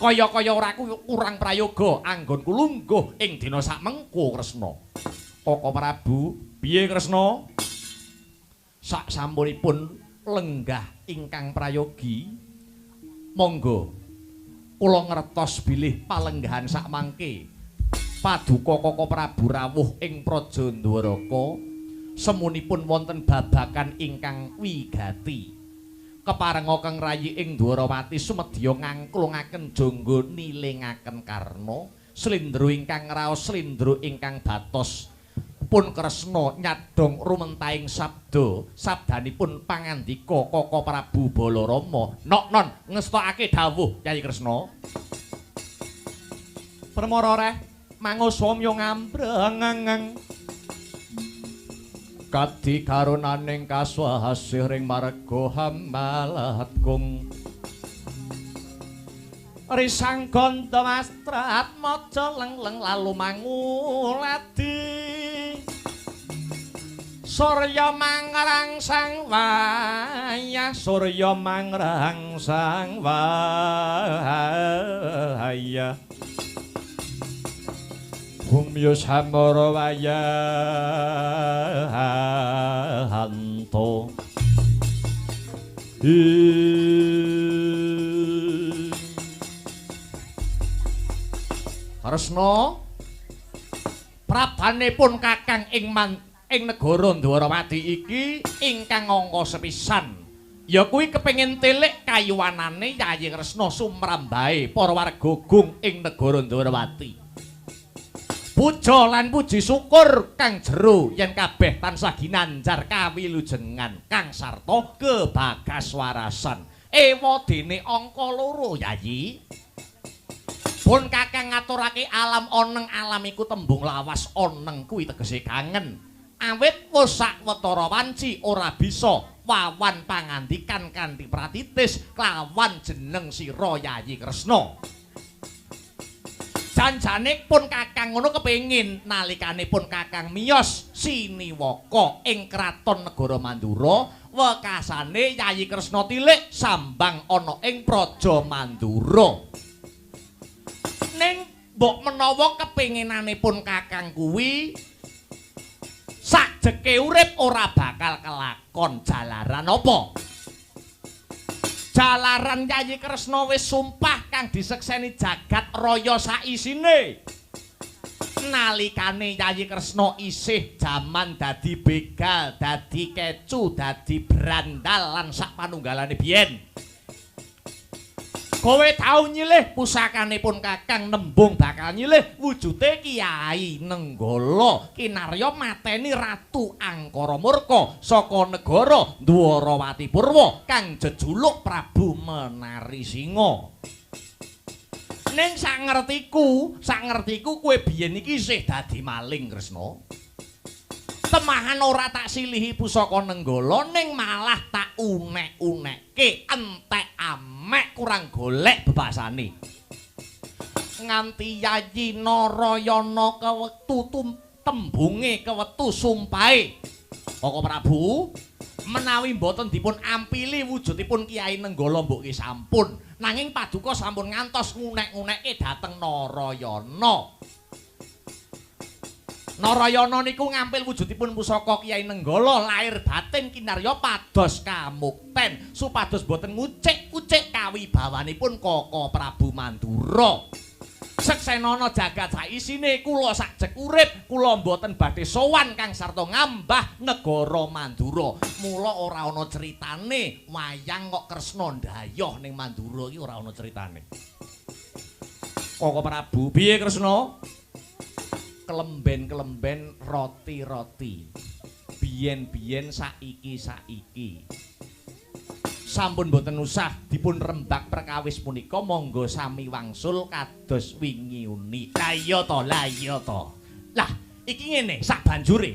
Kaya-kaya ora kurang prayoga anggonku lungguh ing dina sakmengko Kresna. Koko Prabu, piye Kresna? Sak sampunipun lenggah ingkang prayogi, monggo kula ngertos bilih palenggahan sak mangke paduka Koko Prabu rawuh ing Praja Dwaraka semunipun wonten babagan ingkang wigati. Keparenga kang rayi ing Dwarawati sumedya ngangklungaken jangga nilingaken karna slendro ingkang raos slendro ingkang batos pun Kresna nyadong rumentahing sabdanipun pangandika Koko Prabu Balarama. Non ngestokake dawuh Yayi Kresna. Permara reh manguswamya ngambreng kadi karunaning kaswahasih ring marga Hamalatgung. Risang ganda mastrat maja lengleng lalu manguladi Surya mangrangsang wayah Surya mangrangsang wayah Humya samara wayahanto Kresna prabanipun Kakang ing negara Dwarawati iki ingkang angka sepisan ya kuwi kepengin tilik kayuwanane Yayi Kresna sumrambahe para warga Gung ing negara Dwarawati. Puja lan puji syukur kang jero yen kabeh tansah ginanjar kawilujengan kang sarta kebagaswarasan ewa dene angka 2 Yayi. Pun Kakang ngaturake alam oneng alam iku tembung lawas oneng kuwi tegese kangen. Awit wis sawetara wanci ora bisa wawan pangandikan kanthi pratitis klawan jeneng sira Yayi Kresna. Janjane pun Kakang ngono kepengin nalikane pun Kakang miyos siniwaka ing kraton negara Mandura wekasane Yayi Kresna tilik sambang ana ing Praja Mandura. Ning mbok menawa kepenginanipun Kakang kuwi sajeke urip ora bakal kelakon jalaran apa? Jalaran Yayi Kresna wis sumpah kang disekseni jagat raya saisine. Nalikane Yayi Kresna isih jaman dadi begal, dadi kecu, dadi brandal lan sak panunggalane biyen. Kowe tau nyilih pusakanipun Kakang nembung bakal nyilih wujude Kyai Nenggala kinarya mateni Ratu Angkara Murka saka negara Dwarawati Purwa kang jejuluk Prabu Menari Singa. Ning sak ngertiku kowe biyen iki isih dadi maling Kresna. Temahan ora tak silihi pusaka Nenggala ning malah tak unek-unekke entek amek kurang golek bebasane. Nganti Yayi Narayana kewektu tembunge kewektu sumpahe. Koko Prabu menawi mboten dipun ampili wujudipun Kyai Nenggala mbok sampun nanging paduka sampun ngantos ngunek-ngunekke dhateng Narayana. Narayana niku ngampil wujudipun pusaka Kyai Nenggala lair batin kinarya pados kamukten supados boten ngucik-ucik kawibawanipun Kaka Prabu Mandura. Seksenana jagat saisine kula sajek urip kula mboten badhe sowan kang sarta ngambah negara Mandura. Mula ora ana critane wayang kok Kresna ndayoh ning Mandura iki ora ana critane. Kaka Prabu, piye Kresna? Kelemben-kelemben roti-roti. Biyen-biyen saiki-saiki. Sampun boten usah dipun rembak perkawis punika monggo sami wangsul kados wingi uni. Lah iya to, lah iya to. Lah iki ngene sak banjure.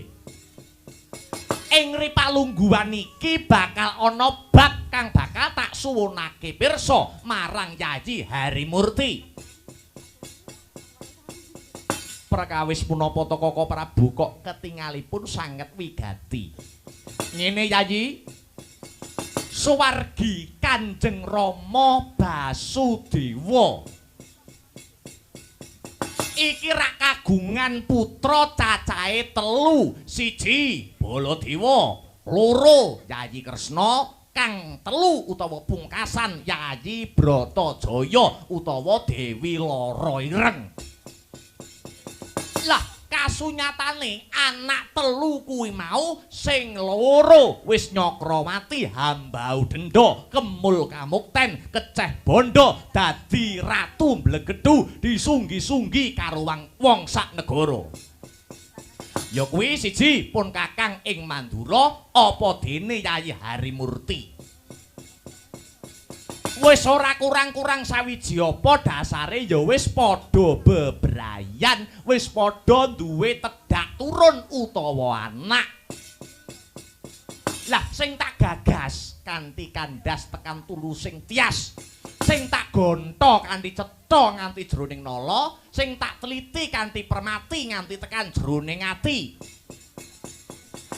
Ing ripalungguhan iki bakal ana bab kang bakal tak suwunake pirsa marang Yayi Harimurti. Perkawis punapa to Kaka Prabu kok ketingalipun sanget wigati. Ngene Yayi. Suwargi Kanjeng Rama Basudewa. Iki rak kagungan putra cacahe 3, 1 Baladewa, 2 Yayi Kresna, kang 3 utawa pungkasan Yayi Bratajaya utawa Dewi Lara Ireng. Lah kasunyatane anak 3 kuwi mau sing 2 wis nyakrawati hambau denda kemul kamukten keceh bondo dadi ratu mblegedhu disunggi-sunggi karo wong sak negara. Ya kuwi 1 pun kakang ing Mandura apa dene Yayi Harimurti. Wis ora kurang-kurang sawiji apa dasare ya wis padha bebrayan, wis padha duwe tedhak turun utawa anak. Lah sing tak gagas kanthi kandas tekan tulusing tias, sing tak gonta kanthi cetha nganti jroning nala, sing tak teliti kanthi permati nganti tekan jroning ati.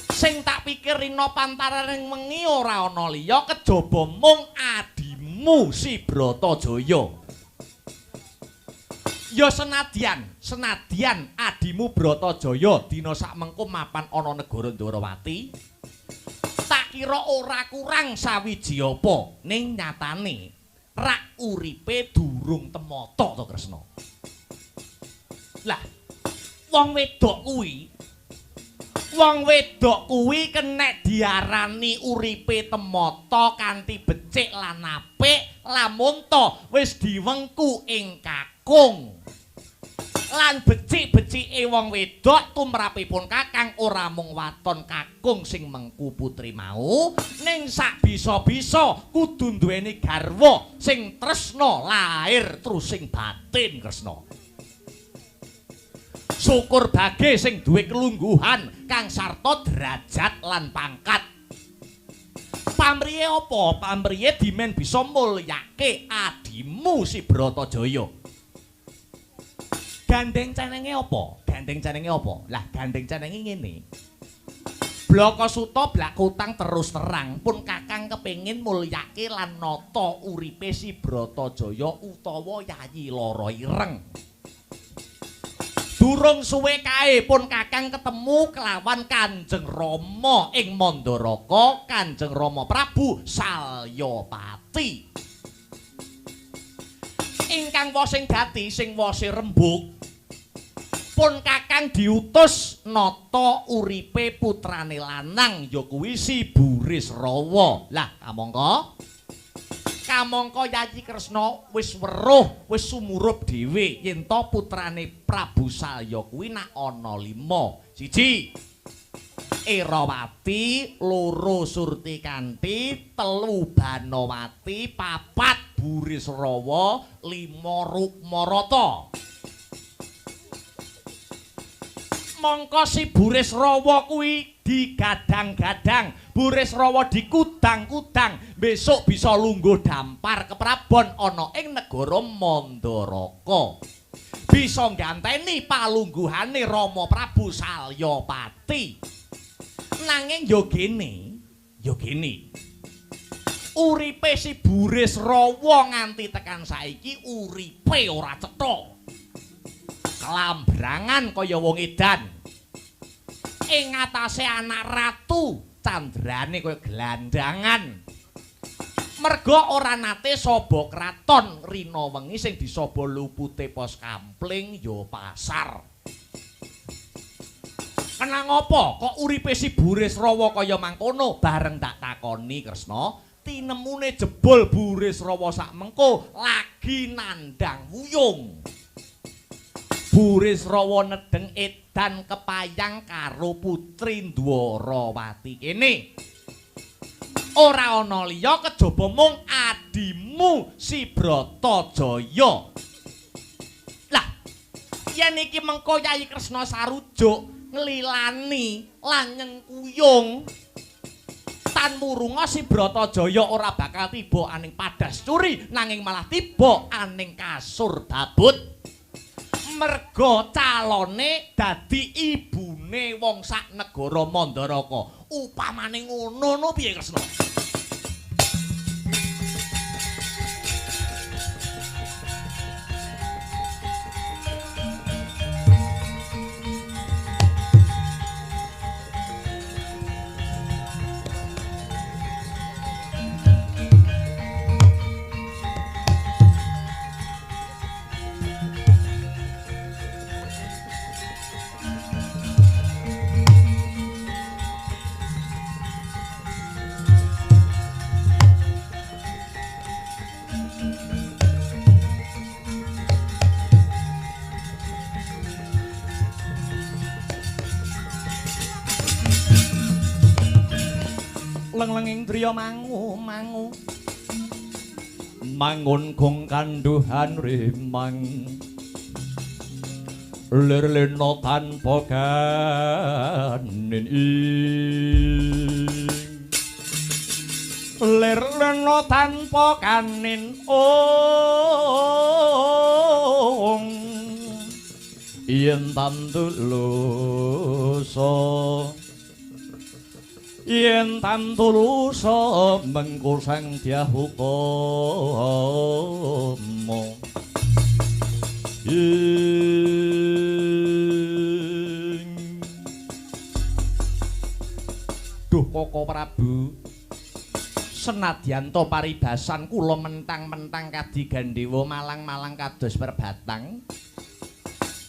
Sing tak pikir rina pantaraning wengi ora ana liya kejaba mung adimu si Bratajaya. Ya senadyan adimu Bratajaya dina sakmengko mapan ana negara Ndarawati. Tak kira ora kurang sawiji apa, ning nyatane rak uripe durung temata to Kresna. Lah, wong wedok kuwi kenek diarani uripe temata kanthi becik lan apik lamun to wis diwengku ing kakung. Lan becik-becike wong wedok tumrapipun kakang ora mung waton kakung sing mengku putri mau, ning sak bisa-bisa kudu duweni garwa sing tresna lahir trusing batin Kresna. Syukur bage sing duwe kelungguhan kang sarta derajat lan pangkat. Pamriye apa? Pamriye dimen bisa mulyake adimu si Bratajaya. Gandeng cenenge apa? Lah gandeng cenenge ngene. Blakasuta blak kutang terus terang pun kakang kepengin mulyake lan nata uripe si Bratajaya utawa Yayi Lara Ireng. Durung suwe kae pun kakang ketemu kelawan Kanjeng Rama ing Mandaraka, Kanjeng Rama Prabu Salyapati. Ingkang wosing gati sing wose rembug. Pun kakang diutus nata uripe putrane lanang ya kuwi si Burisrawa. Lah kamangka Yayi Kresna wis weruh, wis sumurup dhewe yen to putrane Prabu Salya kuwi nak ana 5. 1 Erawati, 2 Surtikanti, 3 Banawati, 4 Burisrawa, 5 Rukmarata. Mongko si Burisrawa kuwi digadang-gadang, Burisrawa dikudang-kudang, besok bisa lungguh dampar keprabon ana ing negara Mandaraka. Bisa ngganteni palungguhane Rama Prabu Salyapati. Nanging yo gene. Uripe si Burisrawa nganti tekan saiki uripe ora cetha. Kelambrangan kaya wong edan. ing atase anak ratu candrane kaya gelandangan. Merga ora nate saba kraton rina wengi sing disaba lupute pos kampling ya pasar. Kenang apa kok uripe si Burisrawa kaya mangkono? Bareng tak takoni Kresna, tinemune jebul Burisrawa sak mengko lagi nandang wuyung. Burisrawa nedeng edan kepayang karo putri Dwarawati kene. Ora ana liya kejaba mung adimu si Bratajaya. Lah, yen iki mengko Yayi Kresna sarujuk nglilani lan nyengkuyung tan murunga si Bratajaya ora bakal tiba aning padas curi nanging malah tiba aning kasur babut. Merga calone dadi ibune wong sak negara Mandaraka. Upamane ngono no piye Kresna? Leng-lenging driya mangu mangun gong kanduhan rimang lir-lirno tanpa ganin ing lir-lirno tanpa kanin ong yen tandulusa yen tantulusa mengko sang diahukama Duh Koko Prabu senadyan to paribasan kula mentang-mentang kadi Gandhewa malang-malang kados perbatang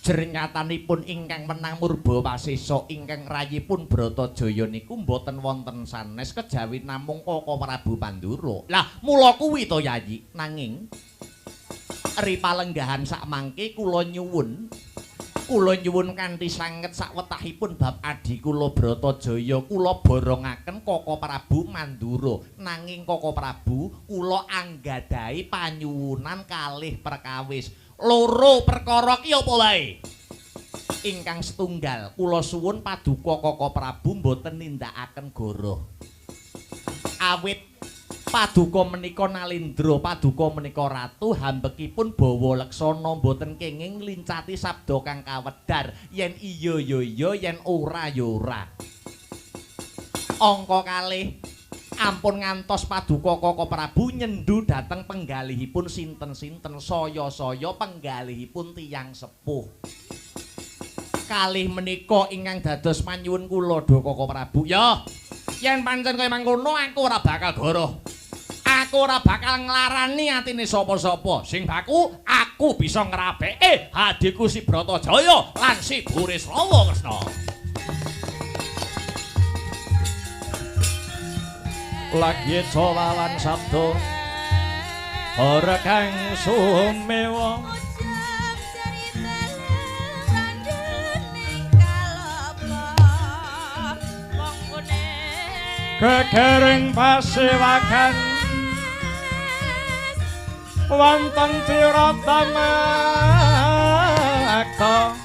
jeringatanipun ingkang menang Murbawasesa ingkang rayipun Bratajaya niku mboten wonten sanes kejawi namung Koko Prabu Pandura. Lah mula kuwi to Yayi, nanging ri palenggahan sak mangke kula nyuwun kanthi sanget sawetahipun bab adi kula Bratajaya kula borongaken Koko Prabu Mandura. Nanging Koko Prabu kula anggadhahi panyuwunan kalih perkawis. Loro perkara ki apa wae? Ingkang setunggal kula suwun paduka Koko Prabu mboten nindakaken goroh. Awit paduka menika Nalindra, paduka menika ratu, hambekipun bawa leksana mboten kenging nglincati sabda kang kawedhar. Yen iya ya iya, yen ora ya ora. Angka kalih ampun ngantos paduka Koko Prabu nyendu dhateng penggalihipun sinten-sinten saya-saya penggalihipun tiyang sepuh. Kalih menika ingkang dados panyuwun kula Dha Koko Prabu. Ya, yen pancen kaya mangkono aku ora bakal goroh. Aku ora bakal nglarani atine sapa-sapa. Sing baku aku bisa ngrapeke adiku si Bratajaya lan si Burisrawa Kresna. Lagi cowalan sabdo ora kang sumewa kekereng pasewakan wonten Tiratamakta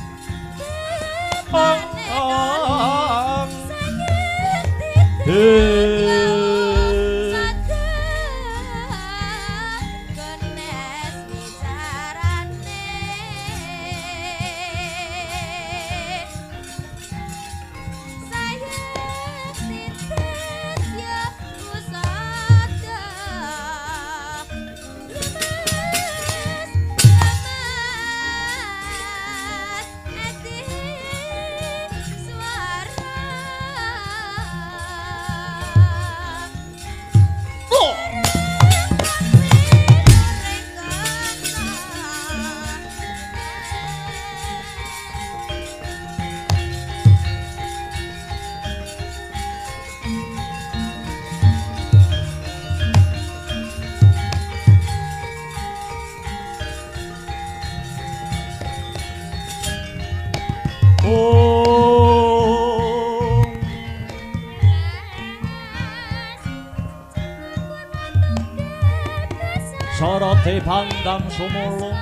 Soroti pandang sumulung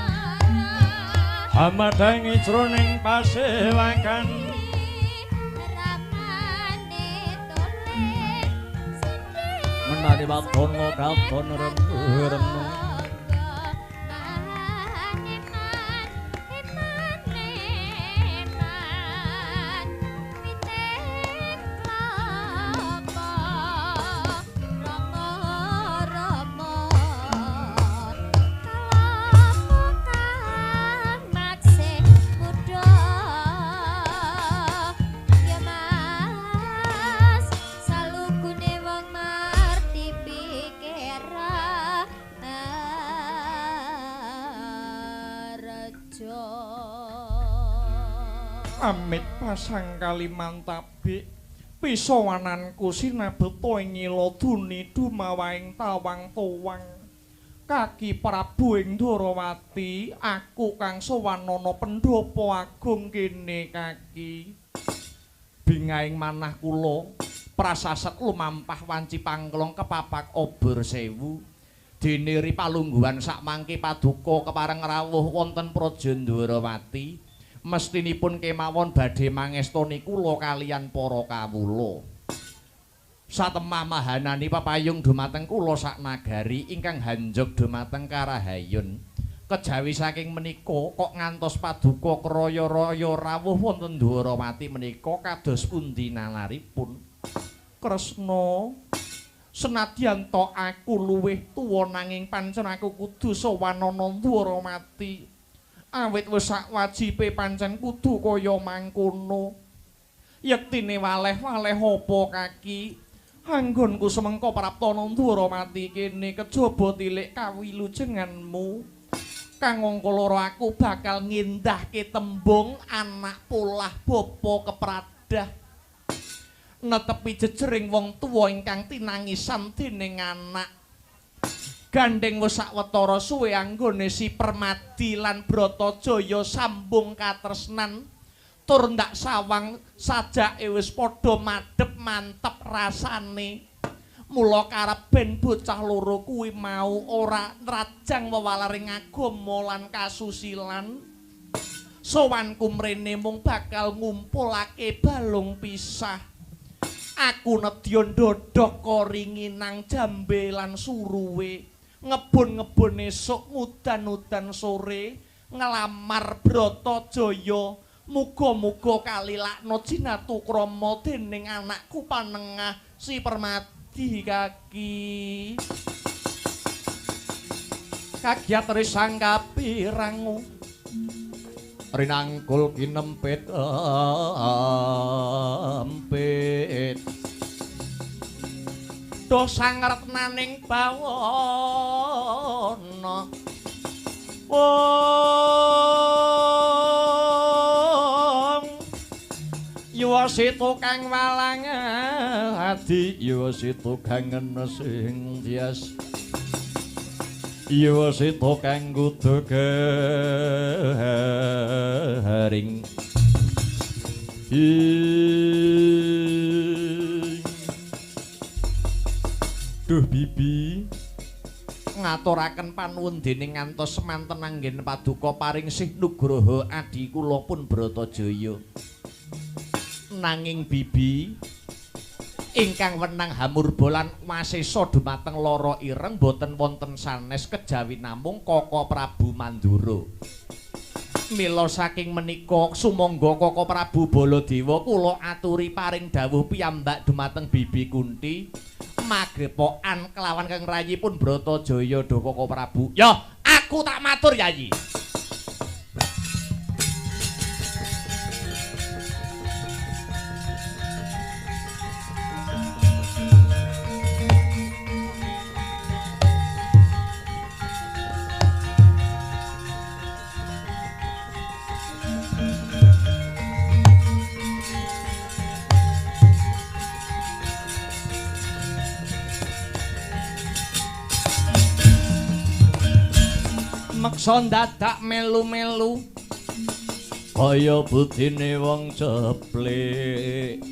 hamadhangi jroning pasewakan menani watono katon remung amit pasang kalimantabik pisawananku sinabeta ing Nyiladuni dumawaing tawang towang kaki Prabu ing Ndarawati aku kang sawanana pendhapa agung kene kaki bingaing manah kula prasaset lumampah wanci pangklong kepapak obor sewu dene ripalungguhan sakmangke paduka kepareng rawuh wonten Praja Ndarawati mestinipun kemawon badhe mangestoni kula kaliyan para kawula. Satemah mahanani papayung dumateng kula sak nagari ingkang hanjog dumateng Karahayun. Kejawi saking menika kok ngantos paduka kraya-raya rawuh wonten Ndarawati menika kados pundi nalaripun. Kresna senadyan to aku luwih tuwa nanging pancen aku kudu sawanana Ndarawati. Awit wis sak wajibe pancen kudu kaya mangkono. Yektine waleh-waleh apa kaki? Anggonku semengko praptana Ndarawati kene kejaba tilik kawilujenganmu. Kang angka loro aku bakal ngindahke tembung anak polah bapa kepradah. Netepi jejering wong tuwa ingkang tinangisan dening anak. Gandeng wis sawetara suwe anggone si Permadi lan Bratajaya sambung katresnan tur ndak sawang sajake wis padha madhep mantep rasane mula karep ben bocah loro kuwi mau ora nrajang wewalaring agama lan kasusilan sowanku mrene mung bakal ngumpulake balung pisah aku nedya ndodhok koringinang jambe lan suruwe ngebun-ngebun esuk ngudan-udan sore ngelamar Bratajaya muga-muga kalilakna jinatu krama dening anakku panengah si Permadi kaki kagiat risang kapirangu rinangkul kinempit empit dosang retnaning bawana wong yuwasitu kang walang adi yuwasitu kang sing tias yuwasitu kang kudu garing Duh bibi ngaturaken panuwun dening ngantos semanten anggen paduka paring sih nugraha adi kula pun Bratajaya nanging bibi ingkang wenang hamurba lan wasesa dumateng lara ireng boten wonten sanes kejawi namung Kaka Prabu Mandura mila saking menika sumangga Kaka Prabu Baladewa kula aturi paring dawuh piyambak dumateng Bibi Kunti magrepokan kelawan kang rayipun Bratajaya do Kaka Prabu. Ya, aku tak matur Yayi. Meksa dadak melu-melu kaya budine wong ceplik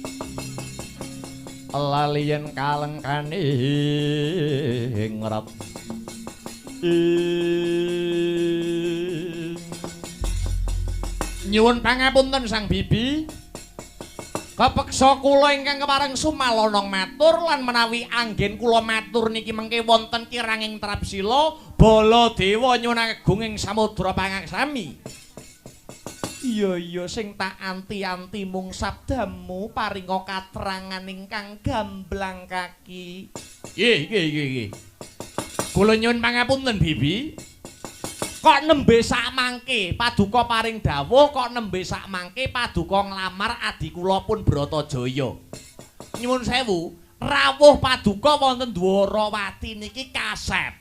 lali yen kalengkane ngrep nyuwun pangapunten Sang Bibi kapeksa kula ingkang kepareng sumalonong matur lan menawi anggen kula matur niki mengke wonten kiranging Trapsila Baladewa nyuwun agung ing samudra pangaksami. Iya sing tak anti-anti mung sabdamu paringa katerangan ingkang gamblang kaki. Nggih. Kula nyuwun pangapunten Bibi. Kok nembe sak mangke paduka paring dawuh kok nembe sak mangke paduka nglamar adi kula pun Bratajaya. Nyuwun sewu, rawuh paduka wonten Dwarawati niki kasep.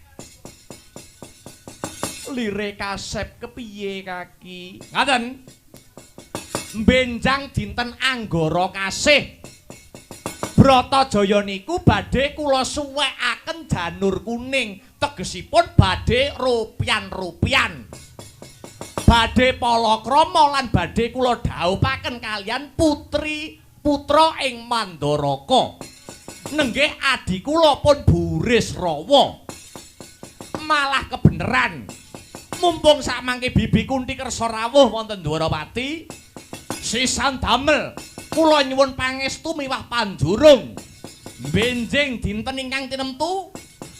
Lire kasep kepiye kaki? Ngaten. Benjang dinten Anggara Kasih. Bratajaya niku badhe kula suwekaken janur kuning, tegesipun badhe rupian-rupian. Badhe palakrama lan badhe kula dhawuhaken kalian putra ing Mandaraka. Nenggih adi kula pun Burisrawa. Malah kebeneran. Mumpung samangke Bibi Kunti kersa rawuh wonten Dwarawati, sisan damel kula nyuwun pangestu miwah pandurung. Benjing dinten ingkang tinemtu,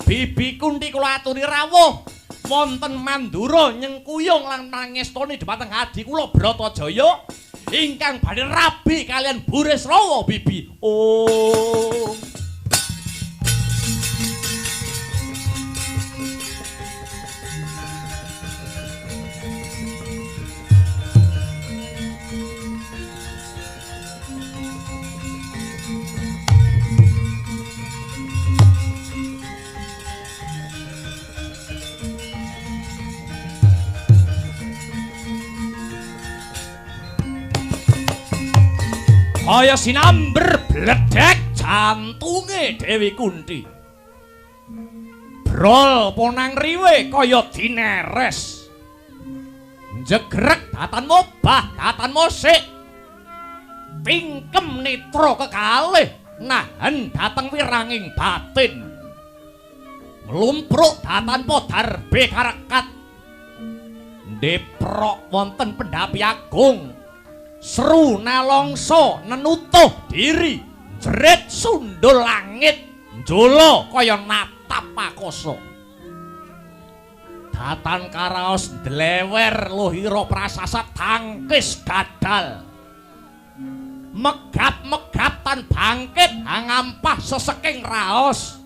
Bibi Kunti kula aturi rawuh wonten Mandura nyengkuyung lan pangestuni dhumateng adi kula Bratajaya ingkang badhe rabi kalian Burisrawa Bibi. Oh. Kaya sinamber bledek jantunge Dewi Kunti. Brol ponang riwe kaya dineres. Jegrek datan mobah datan mosik. Pingkem netra kekalih nahen dateng wiranging batin. Mlumpruk datan podar bekarekat. Ndeprok wonten pendhapi agung. Seru nalongso nenutuh diri jerit sundul langit njolo kaya natap pakoso datan karaos dlewer lohiro prasasat tangkis gadal megap-megap tan bangkit hangampah seseking raos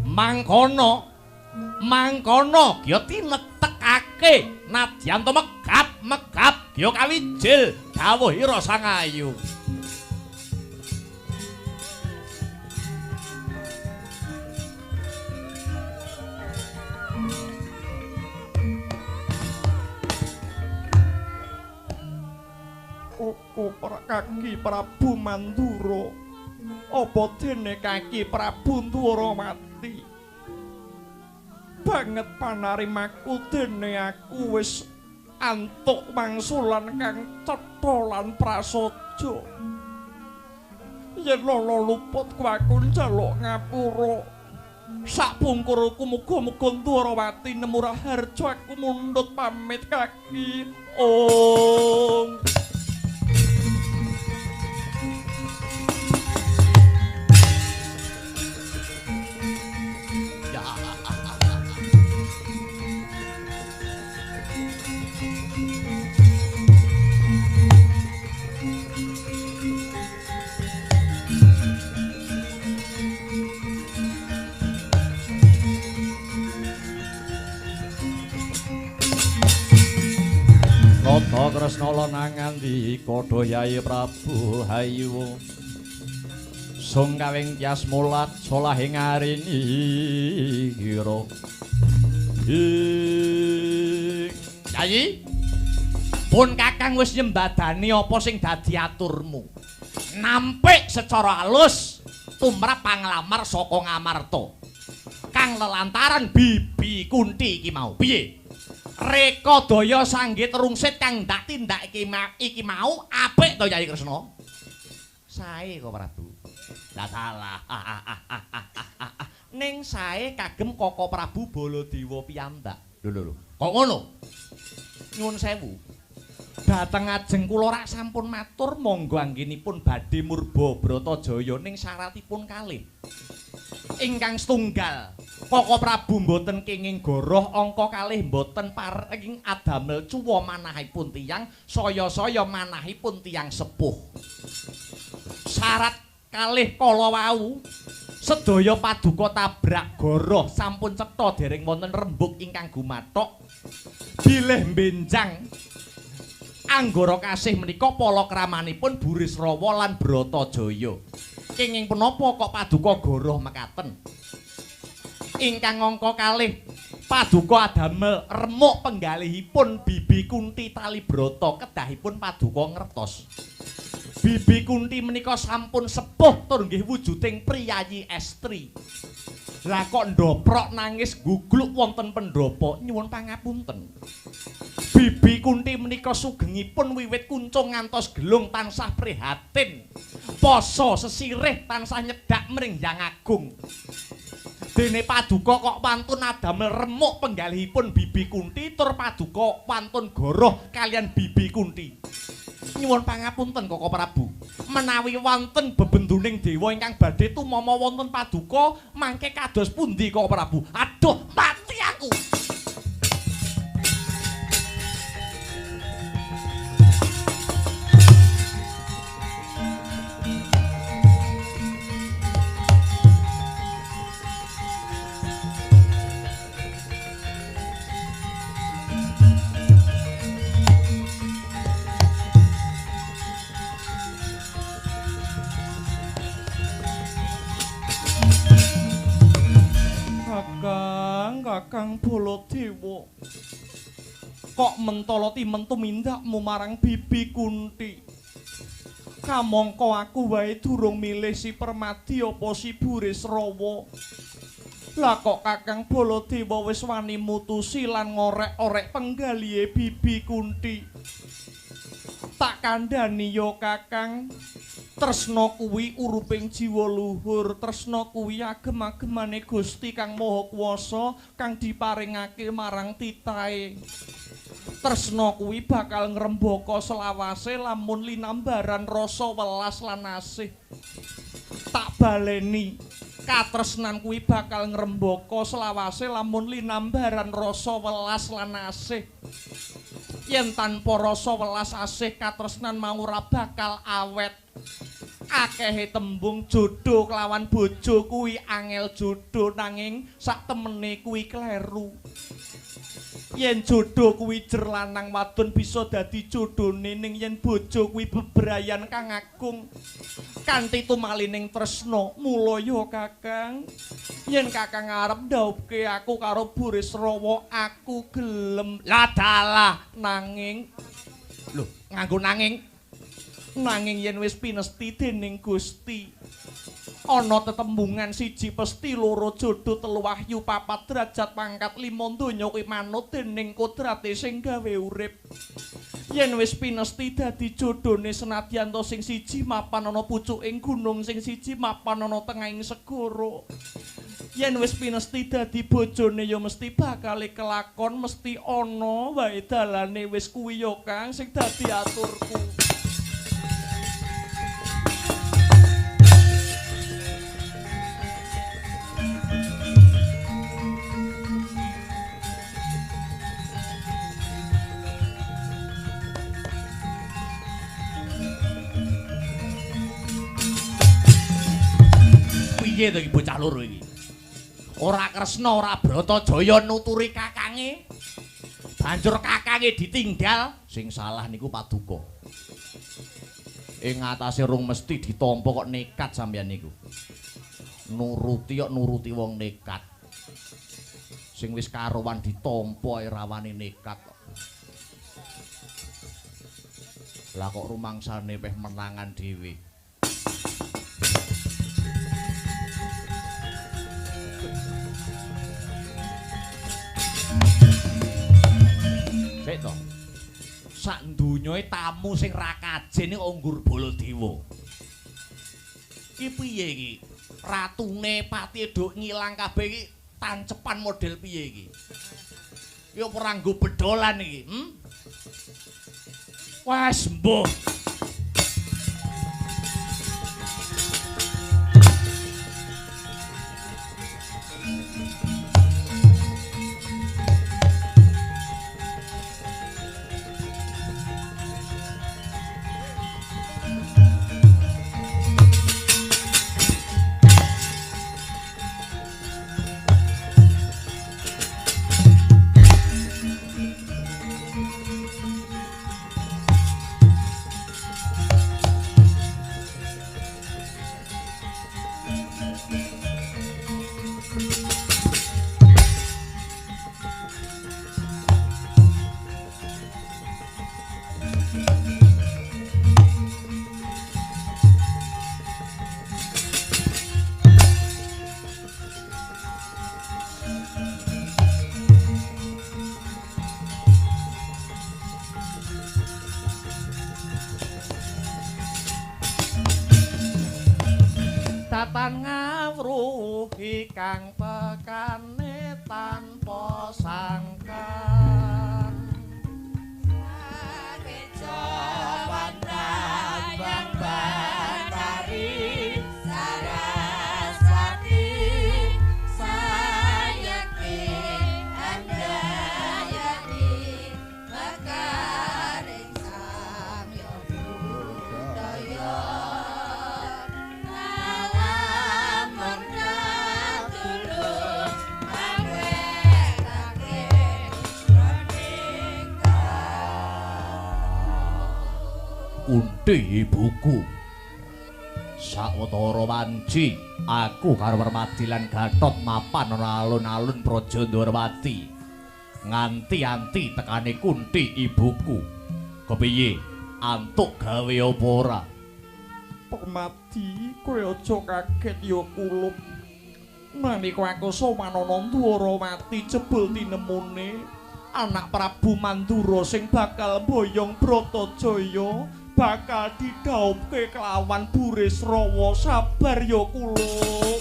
mangkono kya tinetekake nadyan to megap kya kawijil dawuhira Sang Ayu. Kaki Prabu Mandura apa dene kaki Prabu Dwarawati banget panarimaku dene aku wis antuk mangsulan kang cetha lan prasaja. Yen lolo luput ku aku njaluk ngapura. Sapungkurku muga-muga Dwarawati nemu raharja aku mundhut pamit kaki. Om. Tata Kresna lanangan di Kodho Yayi Prabu Hayu sung kawing tias mulat solahing arini kira Yayi pun kakang wis nyembadani apa sing dadi aturmu nampik secara alus tumrap panglamar saka Ngamarta kang lelantaran Bibi Kunti iki mau piye Reka daya sanggit rungsit kang ndak tindak iki mau apik to Yayi Kresna. Sae kok Prabu. Lah salah. Ning sae kagem Koko Prabu Baladewa piyambak. Lho. Kok ngono? Nyuwun sewu. Dateng ajeng kula rak sampun matur monggo anggenipun badhe murba Bratajaya ning syaratipun kalih. Ingkang setunggal, Koko Prabu mboten kenging goroh angka kalih mboten paring adamel cuwa manahipun tiyang saya-saya manahipun tiyang sepuh. Syarat kalih kala wau sedaya paduka tabrak goroh sampun cetha dereng wonten rembug ingkang gumathok bilih benjang anggara kasih menika palakramanipun Burisrawa lan Bratajaya. Kenging punapa kok paduka goroh mekaten? Ingkang angka kalih paduka adamel remuk penggalihipun Bibi Kunti Talibrata kedahipun paduka ngertos. Bibi Kunti menika sampun sepuh tur nggih wujuding priyayi estri. Lah kok ndoprok nangis gugluk wonten pendhapa nyuwun pangapunten. Bibi Kunti menika sugengipun wiwit kuncung ngantos gelung tansah prihatin. Poso sesirih tansah nyedak mring Hyang Agung. Dene paduka kok wantun adamel remuk penggalihipun Bibi Kunti tur paduka wantun goroh kalian Bibi Kunti. Nyuwun pangapunten Koko Prabu. Menawi wonten bebenduning dewa ingkang badhe tumama wonten paduka mangke kados pundi Koko Prabu? Aduh, mati aku. Kakang Baladewa kok mentala timen tumindakmu marang Bibi Kunti. Kamangka aku wae durung milih si Permadi apa si Burisrawa. Lah kok Kakang Baladewa wis wani mutusi lan ngorek-orek penggalihe Bibi Kunti. Tak kandhani ya Kakang, tresna kuwi uruping jiwa luhur, tresna kuwi agem-agemane Gusti Kang Maha Kuwasa kang diparingake marang titahe. Tresna kuwi bakal ngrembaka selawase lamun linambaran rasa welas lan asih. Tak baleni, katresnan kuwi bakal ngrembaka selawase lamun linambaran rasa welas lan asih. Yen tanpa rasa welas asih katresnan mau ora bakal awet. Akehe tembung jodoh kelawan bojo kuwi angel jodoh nanging sak temene kuwi kleru. Yen jodoh kuwi jer lanang wadon bisa dadi jodhone ning yen bojo kuwi bebrayan kang agung. Kanthi tumalining tresna mula ya Kakang. Yen Kakang arep ndhawuhke aku karo Burisrawa aku gelem. Lah dalah nanging lho nganggo nanging yen wis pinesti dening Gusti ana tetembungan siji pesti loro jodoh telu wahyu papat derajat pangkat lima donya kuwi manut dening kodrate sing gawe urip. Yen wis pinesti dadi jodhone senadyan to sing siji mapan ana pucuking gunung sing siji mapan ana tengahing segara. Yen wis pinesti dadi bojone ya mesti bakal kelakon mesti ana wae dalane wis kuwi ya Kang sing dadi aturku. Piye to iki bocah loro iki? Ora Kresna ora Bratajaya nuturi kakange. Banjur kakange ditinggal, sing salah niku paduka. Ing atase rung mesti ditampa kok nekat sampeyan niku. Nuruti kok nuruti wong nekat. Sing wis karowan ditampa ae rawane nekat kok. Lah kok rumangsane peh menangan dhewe. apik to. Sak dunyoe tamu sing ra kajen iki nggur Baladewa. Iki piye iki? Ratune Pati Eduk ngilang kabeh iki tancepan model piye iki? Iki apa ora nggo bedolan iki? Wes mbuh. Tatan ngawruhi kang pekane tanpa sangkan Sakeco pandang bang Bandari Saraswati sayekti andayani mekaring samya budaya Kunthi Ibuku. Sawetara wanci aku karo Permadi lan Gatot mapan ana alun-alun Praja Ndorowati. Nganti-anti tekane Kunthi Ibuku. Kepiye? Antuk gawe apa ora? Permadi, kowe aja kaget ya kulup. Nalika aku sowanana Ndwarawati jebul tinemune anak Prabu Mandura sing bakal boyong Bratajaya bakal didhauphke kelawan Burisrawa. Sabar ya kulup.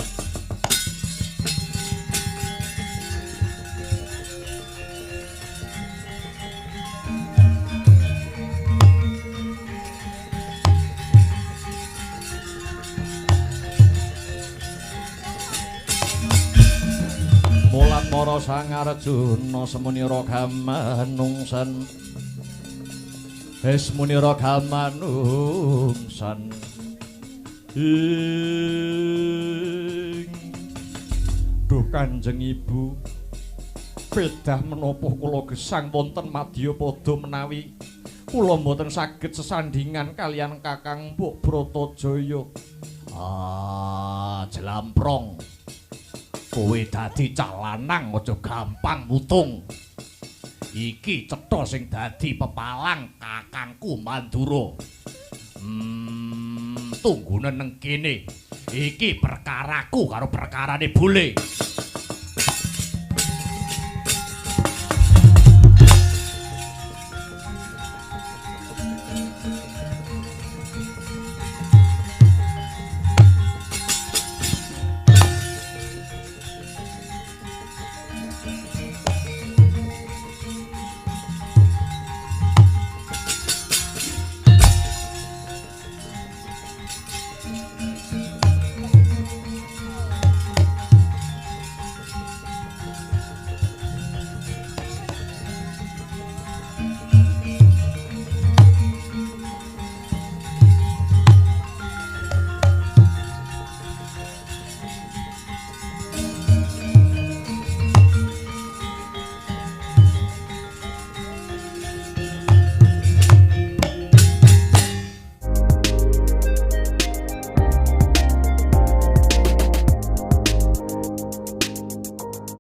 Mulat Mara Sang Arjuna semunira gamanungsan. Esmunira gamanungsan. Duh Kanjeng Ibu, pedah menapa kula gesang wonten Madyapada menawi kula mboten saged sesandingan kalian Kakang Mbok Bratajaya. Jlamprong. Kowe dadi cah lanang aja gampang mutung. Iki cetha sing dadi pepalang kakangku Mandura. Tunggune neng kene. Iki perkaraku karo perkarane bole.